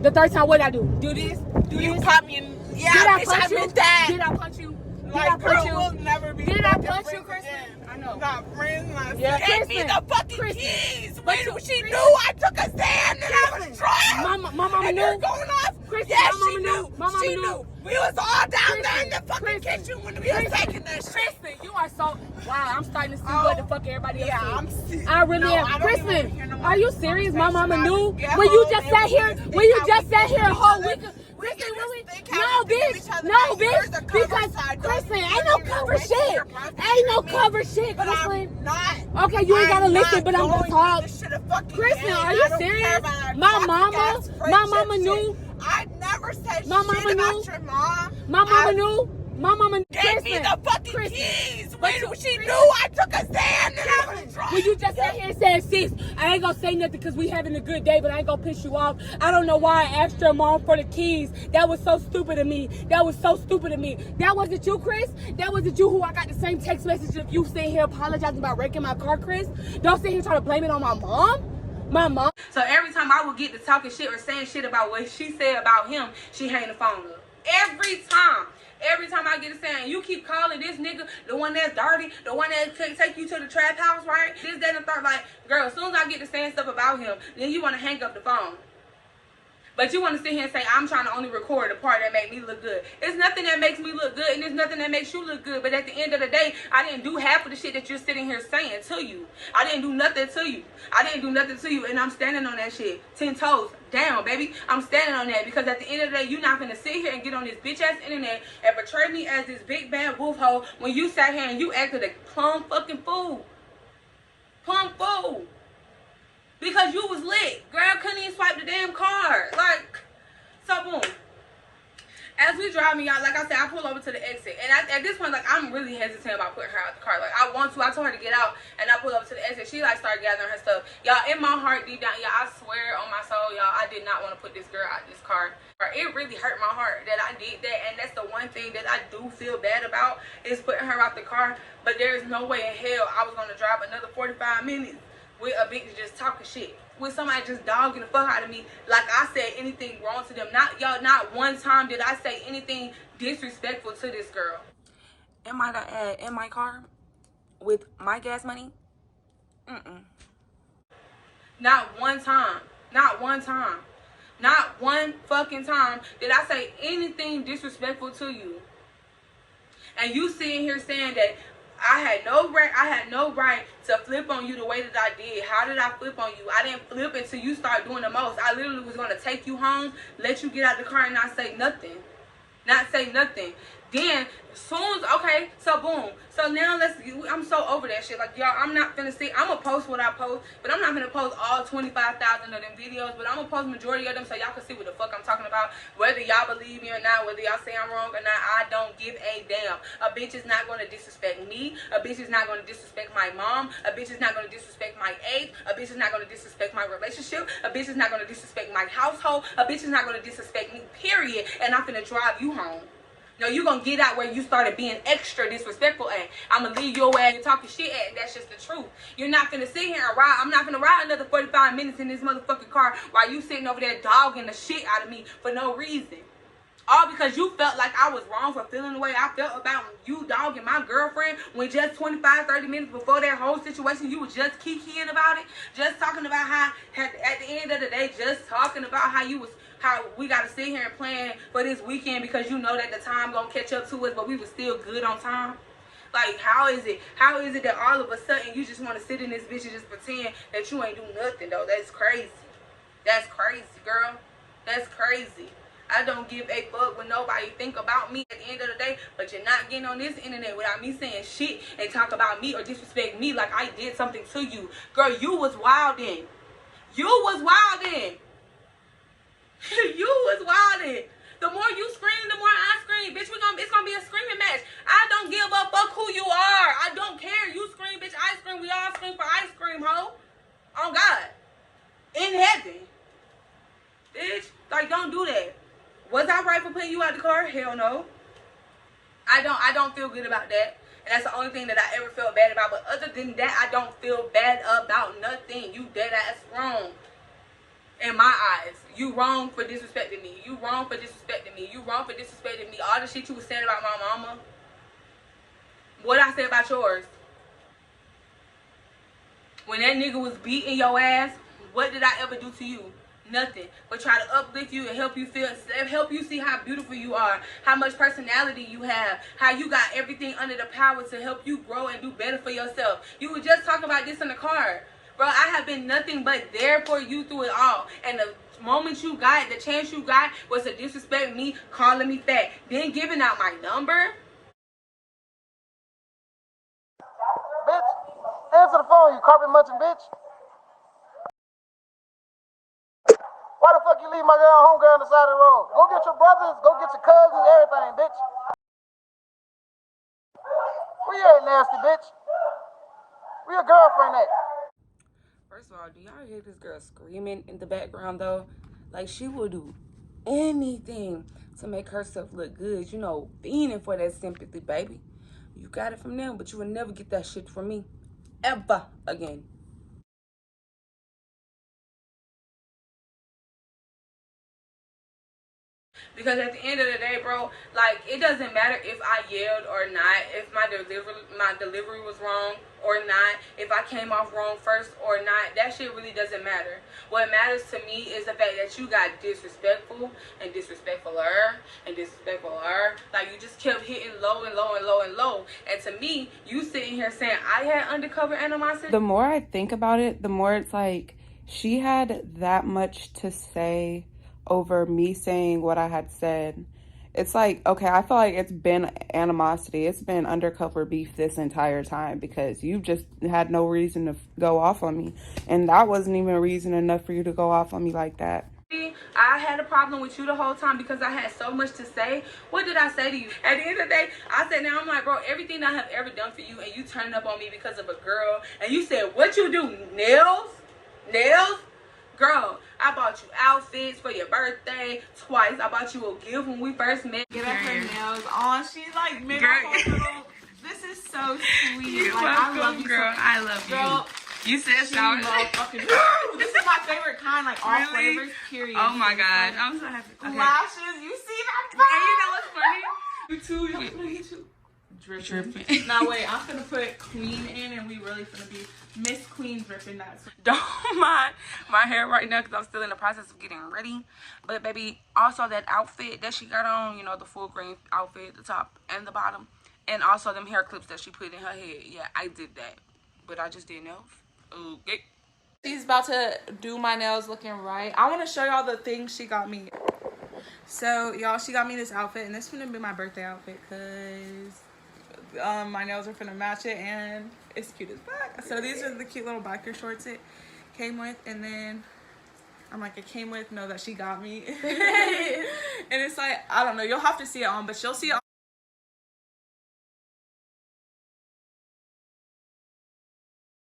E: The third time, what did I do? Do this? Do
D: You
E: this?
D: pop me in. Yeah,
E: Did I
D: bitch,
E: punch you?
D: meant that.
E: Did I punch you? Did
D: Like,
E: I punch
D: girl,
E: you?
D: we'll never be
E: Did I
D: fucking
E: punch you,
D: friends
E: Kristen?
D: again.
E: I know.
D: Not friends, not
E: Yeah,
D: Gave me
E: Kristen.
D: the fucking
E: Kristen.
D: keys.
E: But
D: When
E: you-
D: she
E: Kristen.
D: knew I took a stand and I was drunk.
E: My mama
D: and
E: knew.
D: you're going off.
E: Kristen,
D: Yeah,
E: my
D: she
E: mama
D: knew.
E: knew. My mama
D: She
E: knew.
D: knew. We was all down there in the
E: Kristen,
D: fucking
E: Kristen,
D: kitchen when we was
E: Kristen,
D: taking that shit.
E: Kristen, you are so wow. I'm starting to see what the fuck everybody else
D: Yeah,
E: sees.
D: I'm
E: I really
D: no,
E: am.
D: I don't even wanna hear
E: Kristen,
D: no more
E: are you serious? My mama
D: conversation.
E: knew
D: I just get
E: when you
D: home
E: just
D: and
E: sat
D: we
E: here.
D: just
E: When
D: think
E: you
D: how
E: just
D: we
E: sat
D: can
E: here a
D: each
E: whole
D: other.
E: week.
D: We
E: Kristen,
D: can
E: really?
D: just think how
E: No,
D: we can
E: bitch.
D: each other.
E: No,
D: Like, here's
E: bitch.
D: the cover
E: Because
D: side. Don't
E: Kristen,
D: you
E: ain't no
D: even
E: cover
D: waste
E: shit.
D: your breath
E: Ain't no
D: with me.
E: cover shit,
D: But
E: Kristen.
D: I'm not.
E: Okay, you ain't gotta
D: I'm
E: listen,
D: not
E: but I'm gonna
D: going
E: talk.
D: through this shit a fucking
E: Kristen,
D: game.
E: are you
D: I don't care
E: serious?
D: about our
E: My
D: toxic
E: mama,
D: ass
E: my
D: friendship
E: mama
D: shit.
E: knew.
D: I never said
E: My
D: shit
E: mama
D: about
E: knew.
D: your mom.
E: My mama
D: I
E: knew. My mama
D: gave me the fucking
E: Kristen.
D: keys.
E: But
D: When
E: you-
D: she knew I took a stand and I was drunk.
E: When you just sat here and said, sis, I ain't gonna say nothing because we having a good day, but I ain't gonna piss you off. I don't know why I asked your mom for the keys. That was so stupid of me. That was so stupid of me. That wasn't you, Chris. That wasn't you who I got the same text message of you sitting here apologizing about wrecking my car, Chris. Don't sit here trying to blame it on my mom. My mom.
A: So every time I would get to talking shit or saying shit about what she said about him, she hang the phone up. Every time. Every time I get to saying, you keep calling this nigga the one that's dirty, the one that can't take you to the trap house, right? This, that, and the third. Like, girl, as soon as I get to saying stuff about him, then you want to hang up the phone. But you want to sit here and say, I'm trying to only record the part that make me look good. It's nothing that makes me look good, and there's nothing that makes you look good. But at the end of the day, I didn't do half of the shit that you're sitting here saying to you. I didn't do nothing to you. I didn't do nothing to you, and I'm standing on that shit. 10 toes down, baby. I'm standing on that because at the end of the day, you're not going to sit here and get on this bitch-ass internet and portray me as this big, bad wolf hoe when you sat here and you acted a plum fucking fool. Plum fool. Because you was lit. Girl, couldn't even swipe the damn card. Like, so boom. As we driving, y'all, like I said, I pull over to the exit. And at this point, like, I'm really hesitant about putting her out the car. Like, I want to. I told her to get out. And I pull over to the exit. She, like, started gathering her stuff. Y'all, in my heart, deep down, y'all, I swear on my soul, y'all, I did not want to put this girl out this car. It really hurt my heart that I did that. And that's the one thing that I do feel bad about is putting her out the car. But there's no way in hell I was going to drive another 45 minutes with a bitch just talking shit, with somebody just dogging the fuck out of me like I said anything wrong to them. Not one time did I say anything disrespectful to this girl. Am I in my car with my gas money? Not one time. Not one time. Not one fucking time did I say anything disrespectful to you. And you sitting here saying that I had no right to flip on you the way that I did. How did I flip on you? I didn't flip until you start doing the most. I literally was going to take you home, let you get out the car and not say nothing. Not say nothing. Then, soon as, okay, so boom. So now I'm so over that shit. Like, y'all, I'm not finna see, I'm gonna post what I post, but I'm not gonna post all 25,000 of them videos, but I'm gonna post majority of them so y'all can see what the fuck I'm talking about. Whether y'all believe me or not, whether y'all say I'm wrong or not, I don't give a damn. A bitch is not gonna disrespect me. A bitch is not gonna disrespect my mom. A bitch is not gonna disrespect my age. A bitch is not gonna disrespect my relationship. A bitch is not gonna disrespect my household. A bitch is not gonna disrespect me, period. And I'm finna drive you home. No, you're going to get out where you started being extra disrespectful at. I'm going to leave your ass and talking shit at, and that's just the truth. You're not going to sit here and ride. I'm not going to ride another 45 minutes in this motherfucking car while you sitting over there dogging the shit out of me for no reason. All because you felt like I was wrong for feeling the way I felt about you dogging my girlfriend when just 25, 30 minutes before that whole situation, you was just kikiing about it. Just talking about how, at the end of the day, just talking about how we got to sit here and plan for this weekend because you know that the time gonna catch up to us, but we was still good on time. Like, how is it that all of a sudden you just want to sit in this bitch and just pretend that you ain't do nothing, though? That's crazy. That's crazy, girl. That's crazy. I don't give a fuck what nobody think about me at the end of the day, but you're not getting on this internet without me saying shit and talk about me or disrespect me like I did something to you. Girl, you was wildin'. You was wildin'. You was wildin'. The more you scream, the more I scream. Bitch, it's gonna be a screaming match. I don't give a fuck who you are. I don't care. You scream, bitch, I scream. We all scream for ice cream, ho. On God. In heaven. Bitch, like, don't do that. Was I right for putting you out the car? Hell no. I don't feel good about that. And that's the only thing that I ever felt bad about. But other than that, I don't feel bad about nothing. You dead ass wrong. In my eyes. You wrong for disrespecting me. You wrong for disrespecting me. You wrong for disrespecting me. All the shit you was saying about my mama. What I said about yours. When that nigga was beating your ass, what did I ever do to you? Nothing. But try to uplift you and help you see how beautiful you are, how much personality you have, how you got everything under the power to help you grow and do better for yourself. You were just talking about this in the car. Bro, I have been nothing but there for you through it all. And the moment you got, the chance you got was to disrespect me, calling me fat, then giving out my number.
F: Bitch, answer the phone, you carpet munching bitch. Why the fuck you leave my girl homegirl on the side of the road? Go get your brothers, go get your cousins, everything, bitch. Where you at, nasty bitch? Where your girlfriend at?
A: First of all, do y'all hear this girl screaming in the background though? Like, she will do anything to make herself look good. You know, fiending for that sympathy, baby. You got it from them, but you will never get that shit from me. Ever again. Because at the end of the day, bro, like, it doesn't matter if I yelled or not, if my delivery was wrong or not, if I came off wrong first or not. That shit really doesn't matter. What matters to me is the fact that you got disrespectful and disrespectfuler and disrespectfuler. Like, you just kept hitting low and low and low and low. And to me, you sitting here saying I had undercover animosity.
B: The more I think about it, the more it's like she had that much to say over me saying what I had said. It's like, okay, I feel like it's been animosity. It's been undercover beef this entire time because you just had no reason to go off on me. And that wasn't even reason enough for you to go off on me like that.
A: I had a problem with you the whole time because I had so much to say. What did I say to you? At the end of the day, I said, now I'm like, bro, everything I have ever done for you, and you turning up on me because of a girl, and you said, what you do? Nails? Nails? Girl, I bought you outfits for your birthday twice. I bought you a gift when we first met.
B: Get her nails on. She like made This is so sweet.
A: You're
B: like,
A: welcome,
B: I love you,
A: girl.
B: so
A: I love
B: girl,
A: you. You said so.
B: This is my favorite kind, like all
A: Really?
B: flavors, period.
A: Oh my god, I'm so happy. Okay.
B: Lashes, you see that?
A: And you know what's funny? You too. You too.
B: Dripping. Now wait, I'm gonna put Queen in, and we really gonna be Miss Queen dripping that.
A: Don't mind my hair right now because I'm still in the process of getting ready. But baby, also that outfit that she got on, you know, the full green outfit, the top and the bottom, and also them hair clips that she put in her head. Yeah, I did that, but I just did nails. Okay.
B: She's about to do my nails looking right. I want to show y'all the things she got me. So y'all, she got me this outfit, and this is gonna be my birthday outfit because my nails are gonna match it, and it's cute as fuck. So these are the cute little biker shorts it came with, and then I'm like, it came with, no, that she got me. And it's like, I don't know, you'll have to see it on, but she'll see it on.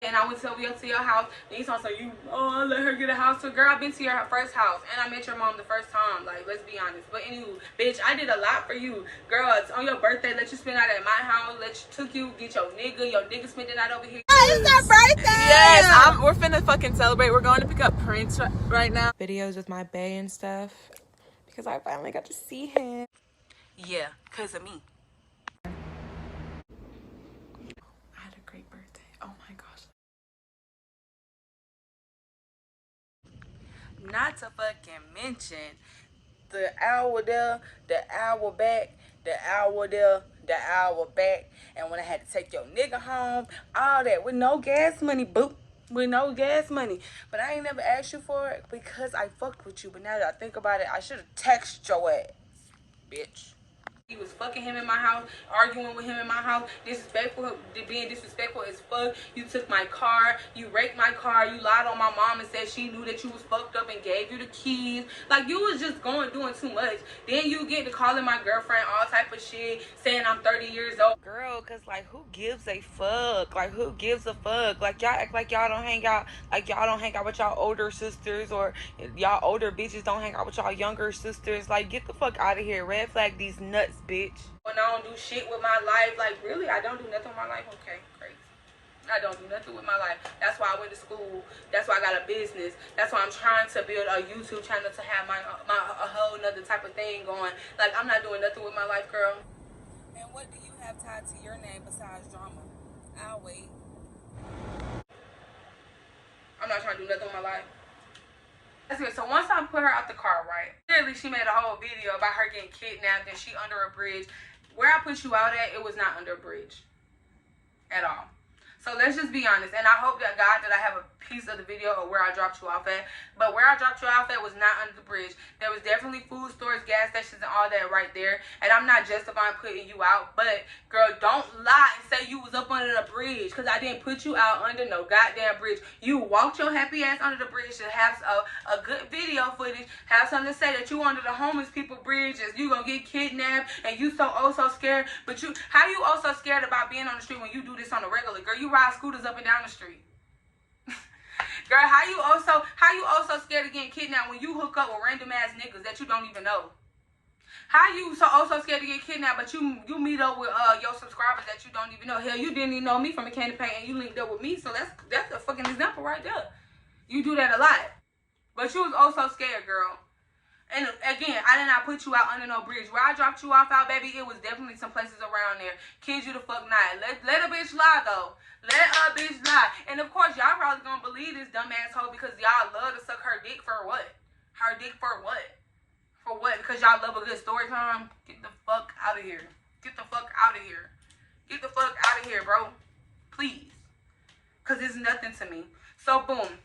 A: And I went to your house. And he's on, so I let her get a house too. Girl, I've been to your first house. And I met your mom the first time. Like, let's be honest. But anywho, bitch, I did a lot for you. Girl, it's on your birthday. Let you spend out at my house. Took you, get your nigga spend the night over here.
E: It's our birthday!
B: Yes, we're finna fucking celebrate. We're going to pick up Prince right now. Videos with my bae and stuff. Because I finally got to see him.
A: Yeah, because of me.
B: I had a great birthday. Oh my gosh.
A: Not to fucking mention the hour there, the hour back, the hour there, the hour back, and when I had to take your nigga home, all that with no gas money, boop. with no gas money. But I ain't never asked you for it because I fucked with you. But now that I think about it, I should have texted your ass, bitch. You was fucking him in my house, arguing with him in my house, disrespectful, being disrespectful as fuck. You took my car, you raped my car, you lied on my mom and said she knew that you was fucked up and gave you the keys. Like, you was just doing too much. Then you get to calling my girlfriend all type of shit, saying I'm 30 years old. Girl, cause like, who gives a fuck? Like, who gives a fuck? Like, y'all act like y'all don't hang out, like y'all don't hang out with y'all older sisters, or y'all older bitches don't hang out with y'all younger sisters. Like, get the fuck out of here. Red flag these nuts, bitch. When I don't do shit with my life, like, really, I don't do nothing with my life. Okay, great. I don't do nothing with my life. That's why I went to school. That's why I got a business. That's why I'm trying to build a YouTube channel to have a whole nother type of thing going. Like, I'm not doing nothing with my life, girl.
B: And what do you have tied to your name besides drama? I'll wait.
A: I'm not trying to do nothing with my life. That's good. So once I put her out the car, right? Clearly, she made a whole video about her getting kidnapped and she under a bridge. Where I put you out at, it was not under a bridge at all. So let's just be honest. And I hope that God that I have a piece of the video of where I dropped you off at. But where I dropped you off at was not under the bridge. There was definitely food stores, gas stations, and all that right there. And I'm not justifying putting you out. But, girl, don't lie and say you was up under the bridge. Because I didn't put you out under no goddamn bridge. You walked your happy ass under the bridge to have a good video footage. Have something to say that you under the homeless people bridge. Is you gonna get kidnapped and you so scared. But you, how you so scared about being on the street when you do this on the regular? Girl, you ride scooters up and down the street. Girl, how you also scared of getting kidnapped when you hook up with random ass niggas that you don't even know? How you so scared to get kidnapped, but you meet up with your subscribers that you don't even know? Hell, you didn't even know me from a candy paint and you linked up with me, so that's a fucking example right there. You do that a lot. But you was also scared, girl. And again, I did not put you out under no bridge. Where I dropped you off out, baby, it was definitely some places around there. Kids you the fuck not. Let a bitch lie, though. Let a bitch lie. And of course, y'all probably gonna believe this dumb asshole because y'all love to suck her dick for what? Her dick for what? For what? Because y'all love a good story time? Get the fuck out of here. Get the fuck out of here. Get the fuck out of here, bro. Please. Because it's nothing to me. So, boom.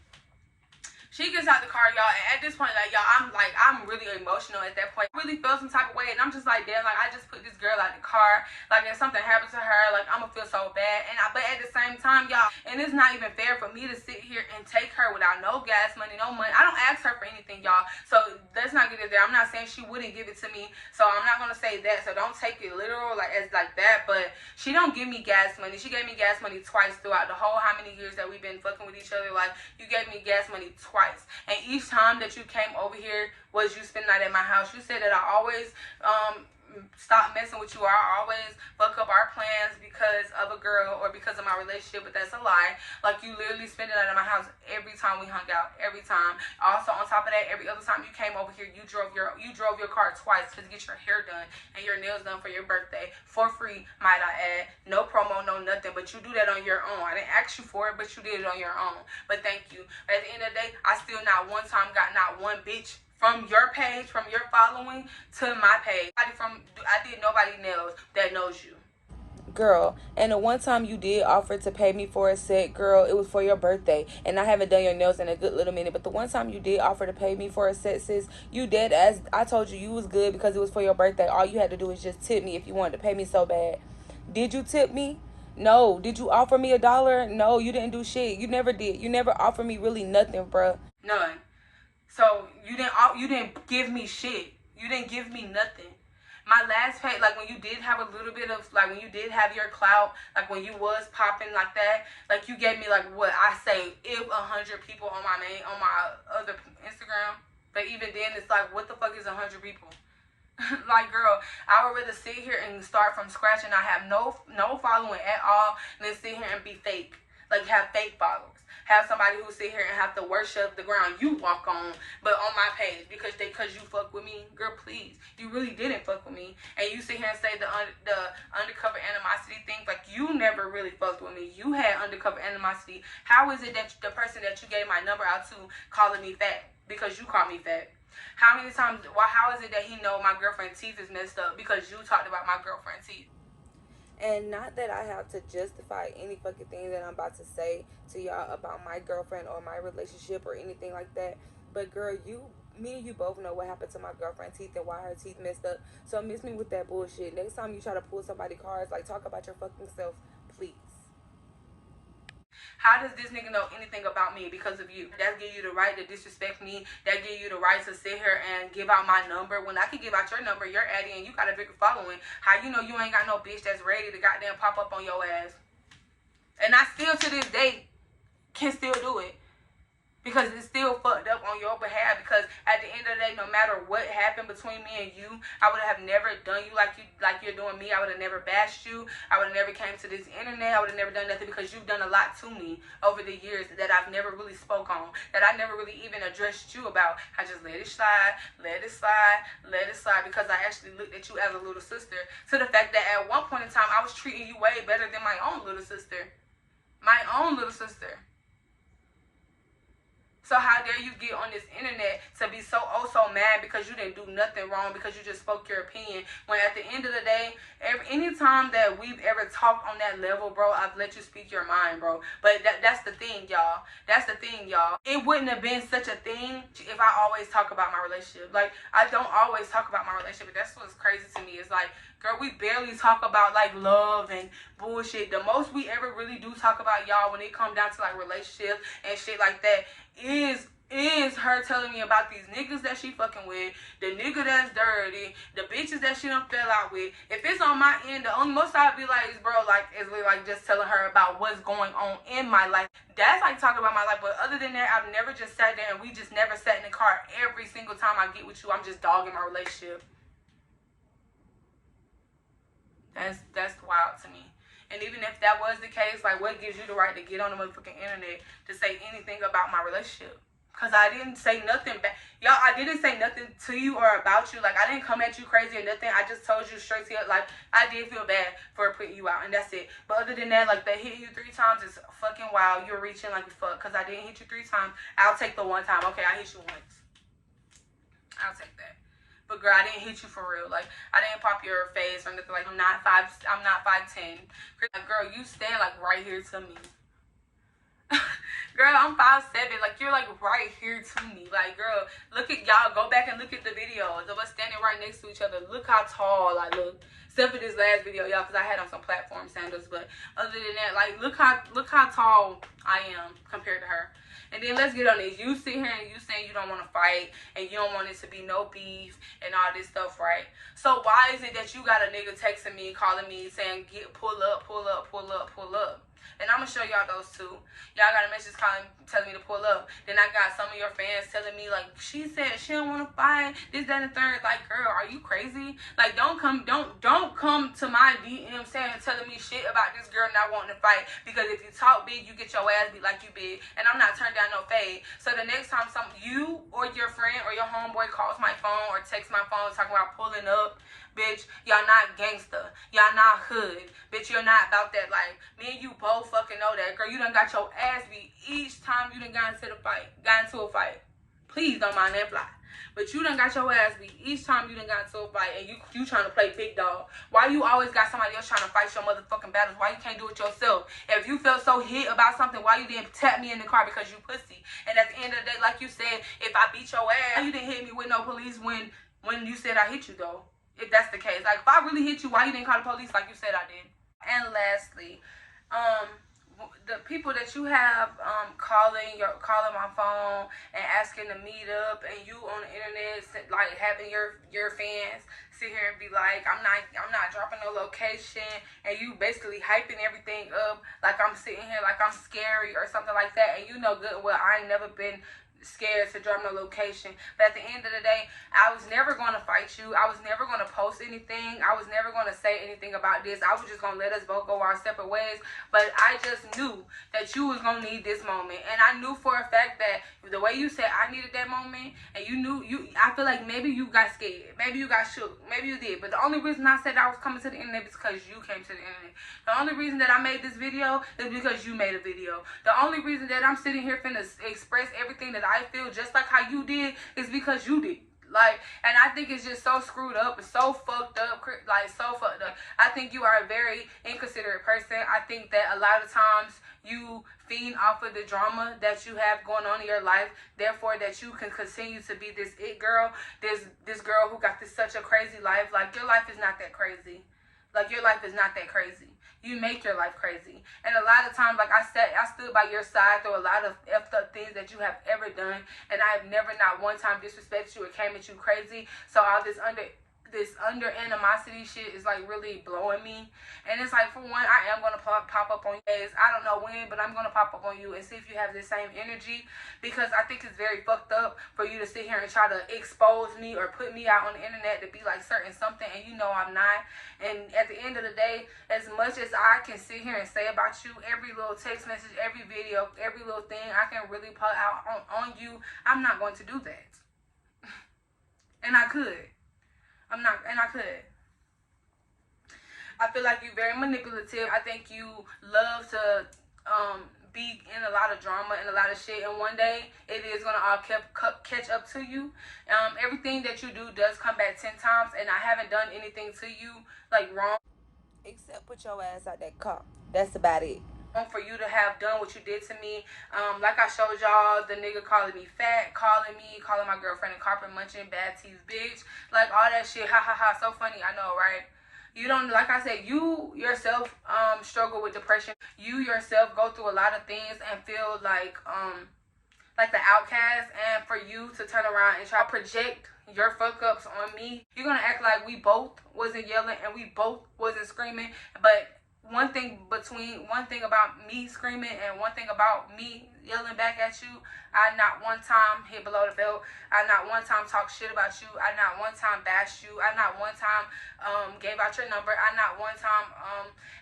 A: She gets out the car, y'all, and at this point, like, y'all, I'm really emotional at that point. I really felt some type of way, and I'm just like, damn, like, I just put this girl out the car. Like, if something happened to her, like, I'm gonna feel so bad. But at the same time, y'all, and it's not even fair for me to sit here and take her without no gas money, no money. I don't ask her for anything, y'all. So let's not get it there. I'm not saying she wouldn't give it to me, so I'm not gonna say that. So don't take it literal as like that. But she don't give me gas money. She gave me gas money twice throughout the whole how many years that we've been fucking with each other. Like, you gave me gas money twice. And each time that you came over here was you spend the night at my house. You said that I always stop messing with you. I always fuck up our plans because of a girl or because of my relationship, but that's a lie. Like, you literally spend the night at my house every time we hung out, every time. Also, on top of that, every other time you came over here, you drove your car twice to get your hair done and your nails done for your birthday for free, might I add. No promo, no nothing, but you do that on your own. I didn't ask you for it, but you did it on your own. But thank you. But at the end of the day, I still not one time got not one bitch from your page, from your following, to my page. I did nobody nails that knows you. Girl, and the one time you did offer to pay me for a set, girl, it was for your birthday. And I haven't done your nails in a good little minute. But the one time you did offer to pay me for a set, sis, you did, as I told you, you was good because it was for your birthday. All you had to do was just tip me if you wanted to pay me so bad. Did you tip me? No. Did you offer me $1? No, you didn't do shit. You never did. You never offered me really nothing, bruh. None. So you didn't give me shit. You didn't give me nothing. My last pay, like when you did have a little bit of, like when you did have your clout, like when you was popping like that, like you gave me like what I say, if 100 people on my other Instagram. But even then, it's like, what the fuck is 100 people? Like, girl, I would rather sit here and start from scratch and not have no following at all than sit here and be fake. Like, have fake followers. Have somebody who sit here and have to worship the ground you walk on, but on my page because you fuck with me. Girl, please. You really didn't fuck with me. And you sit here and say the undercover animosity thing. Like, you never really fucked with me. You had undercover animosity. How is it that the person that you gave my number out to calling me fat? Because you called me fat. How many times, how is it that he know my girlfriend's teeth is messed up because you talked about my girlfriend's teeth?
B: And not that I have to justify any fucking thing that I'm about to say to y'all about my girlfriend or my relationship or anything like that. But girl, me and you both know what happened to my girlfriend's teeth and why her teeth messed up. So miss me with that bullshit. Next time you try to pull somebody's cards, like, talk about your fucking self, please.
A: How does this nigga know anything about me because of you? That give you the right to disrespect me. That give you the right to sit here and give out my number. When I can give out your number, you're Addy, and you got a bigger following. How you know you ain't got no bitch that's ready to goddamn pop up on your ass? And I still, to this day, can still do it. Because it's still fucked up on your behalf. Because at the end of the day, no matter what happened between me and you, I would have never done you like you're doing me. I would have never bashed you. I would have never came to this internet. I would have never done nothing because you've done a lot to me over the years that I've never really spoke on. That I never really even addressed you about. I just let it slide, let it slide, let it slide. Because I actually looked at you as a little sister. To the fact that at one point in time, I was treating you way better than my own little sister. My own little sister. So how dare you get on this internet to be so mad because you didn't do nothing wrong, because you just spoke your opinion, when at the end of the day, anytime that we've ever talked on that level, bro, I've let you speak your mind, bro. But that's the thing, y'all. That's the thing, y'all. It wouldn't have been such a thing if I always talk about my relationship. Like, I don't always talk about my relationship, but that's what's crazy to me. It's like, girl, we barely talk about, like, love and bullshit. The most we ever really do talk about, y'all, when it comes down to, like, relationships and shit like that, is her telling me about these niggas that she fucking with, the nigga that's dirty, the bitches that she done fell out with. If it's on my end, the only most I'd be like is, bro, like, is like just telling her about what's going on in my life. That's like talking about my life. But other than that, I've never just sat there and we just never sat in the car. Every single time I get with you, I'm just dogging my relationship. That's wild to me. And even if that was the case, like, what gives you the right to get on the motherfucking internet to say anything about my relationship? Because I didn't say nothing back. Y'all, I didn't say nothing to you or about you. Like, I didn't come at you crazy or nothing. I just told you straight to it. Like, I did feel bad for putting you out, and that's it. But other than that, like, they hit you 3 times is fucking wild. You're reaching like a fuck. Because I didn't hit you 3 times. I'll take the 1 time. Okay, I hit you once. I'll take that. But girl, I didn't hit you for real. Like, I didn't pop your face or nothing. Like, I'm not 5'10". Girl, you stand like right here to me. Girl, I'm 5'7". Like, you're like right here to me. Like, girl, look at y'all. Go back and look at the videos of us standing right next to each other. Look how tall I look. Except for this last video, y'all, because I had on some platform sandals. But other than that, like, look how tall I am compared to her. And then let's get on this. You sit here and you saying you don't want to fight and you don't want it to be no beef and all this stuff, right? So why is it that you got a nigga texting me, calling me, saying, pull up, pull up, pull up, pull up? And I'm going to show y'all those two. Y'all got a message telling me to pull up. Then I got some of your fans telling me, like, she said she don't want to fight, this, that, and the third. Like, girl, are you crazy? Like, don't come to my DM telling me shit about this girl not wanting to fight. Because if you talk big, you get your ass beat like you big. And I'm not turned down no fade. So the next time you or your friend or your homeboy calls my phone or texts my phone talking about pulling up, bitch, y'all not gangster. Y'all not hood. Bitch, you're not about that life. Me and you both fucking know that. Girl, you done got your ass beat each time you done got into a fight. Please don't mind that fly. But you done got your ass beat each time you done got into a fight and you trying to play big dog. Why you always got somebody else trying to fight your motherfucking battles? Why you can't do it yourself? If you felt so hit about something, why you didn't tap me in the car because you pussy? And at the end of the day, like you said, if I beat your ass, you didn't hit me with no police when you said I hit you, though. If that's the case. Like, if I really hit you, why you didn't call the police like you said I did? And lastly, the people that you have calling my phone and asking to meet up, and you on the internet, like, having your fans sit here and be like, I'm not dropping no location, and you basically hyping everything up like I'm sitting here like I'm scary or something like that, and you know good well I ain't never been scared to drop no location. But at the end of the day, I was never going to fight you. I was never going to post anything. I was never going to say anything about this. I was just going to let us both go our separate ways. But I just knew that you was going to need this moment. And I knew for a fact that the way you said I needed that moment, and I feel like maybe you got scared. Maybe you got shook. Maybe you did. But the only reason I said I was coming to the internet is because you came to the internet. The only reason that I made this video is because you made a video. The only reason that I'm sitting here finna express everything that I feel just like how you did is because you did. Like, and I think it's just so screwed up, it's so fucked up, like so fucked up. I think you are a very inconsiderate person. I think that a lot of times you feed off of the drama that you have going on in your life, therefore that you can continue to be this it girl, this girl who got this such a crazy life. Like, your life is not that crazy. Like, your life is not that crazy. You make your life crazy. And a lot of times, like I said, I stood by your side through a lot of effed up things that you have ever done. And I have never, not one time, disrespected you or came at you crazy. So all this under animosity shit is like really blowing me. And it's like, for one, I am gonna pop up on you guys. I don't know when, but I'm gonna pop up on you and see if you have the same energy, because I think it's very fucked up for you to sit here and try to expose me or put me out on the internet to be like certain something, and you know I'm not. And at the end of the day, as much as I can sit here and say about you, every little text message, every video, every little thing I can really put out on you, I'm not going to do that. And I could. I could. I feel like you're very manipulative. I think you love to be in a lot of drama and a lot of shit, and one day it is gonna all catch up to you. Everything that you do does come back 10 times, and I haven't done anything to you like wrong,
E: except put your ass out that car. That's about it.
A: For you to have done what you did to me. Like I showed y'all, the nigga calling me fat, calling my girlfriend a carpet munching, bad teeth bitch, like all that shit. Ha ha ha, so funny, I know, right? You don't, like I said, you yourself struggle with depression. You yourself go through a lot of things and feel like the outcast, and for you to turn around and try to project your fuck ups on me, you're gonna act like we both wasn't yelling and we both wasn't screaming. But one thing about me screaming and one thing about me yelling back at you, I not one time hit below the belt. I not one time talk shit about you. I not one time bashed you. I not one time gave out your number. I not one time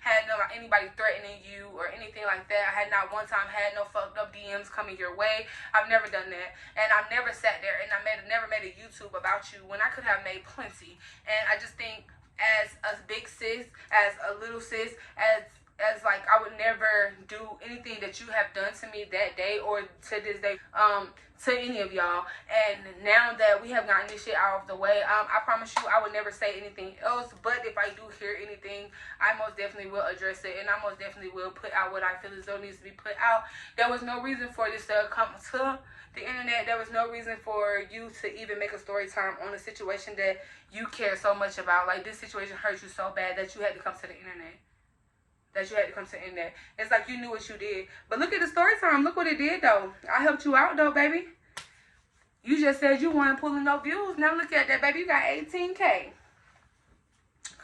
A: had anybody threatening you or anything like that. I had not one time had no fucked up DMs coming your way. I've never done that. And I've never sat there and never made a YouTube about you when I could have made plenty. And I just think, as a big sis, as a little sis, as like, I would never do anything that you have done to me that day or to this day to any of y'all. And now that we have gotten this shit out of the way, I promise you I would never say anything else. But if I do hear anything, I most definitely will address it, and I most definitely will put out what I feel as though needs to be put out. There was no reason for this to come to the internet. There was no reason for you to even make a story time on a situation that you care so much about. Like, this situation hurt you so bad that you had to come to the internet. It's like you knew what you did. But look at the story time. Look what it did, though. I helped you out, though, baby. You just said you weren't pulling no views. Now look at that, baby. You got 18K.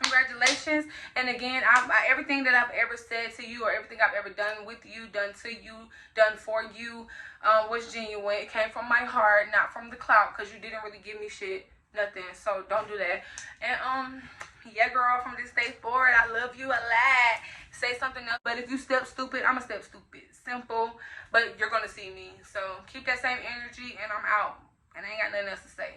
A: Congratulations. And again, everything that I've ever said to you, or everything I've ever done with you, done to you, done for you, was genuine. It came from my heart, not from the clout, because you didn't really give me shit, nothing. So don't do that. And yeah, girl, from this day forward, I love you a lot. Say something else. But if you step stupid, I'm a step stupid. Simple. But you're gonna see me. So keep that same energy, and I'm out. And I ain't got nothing else to say.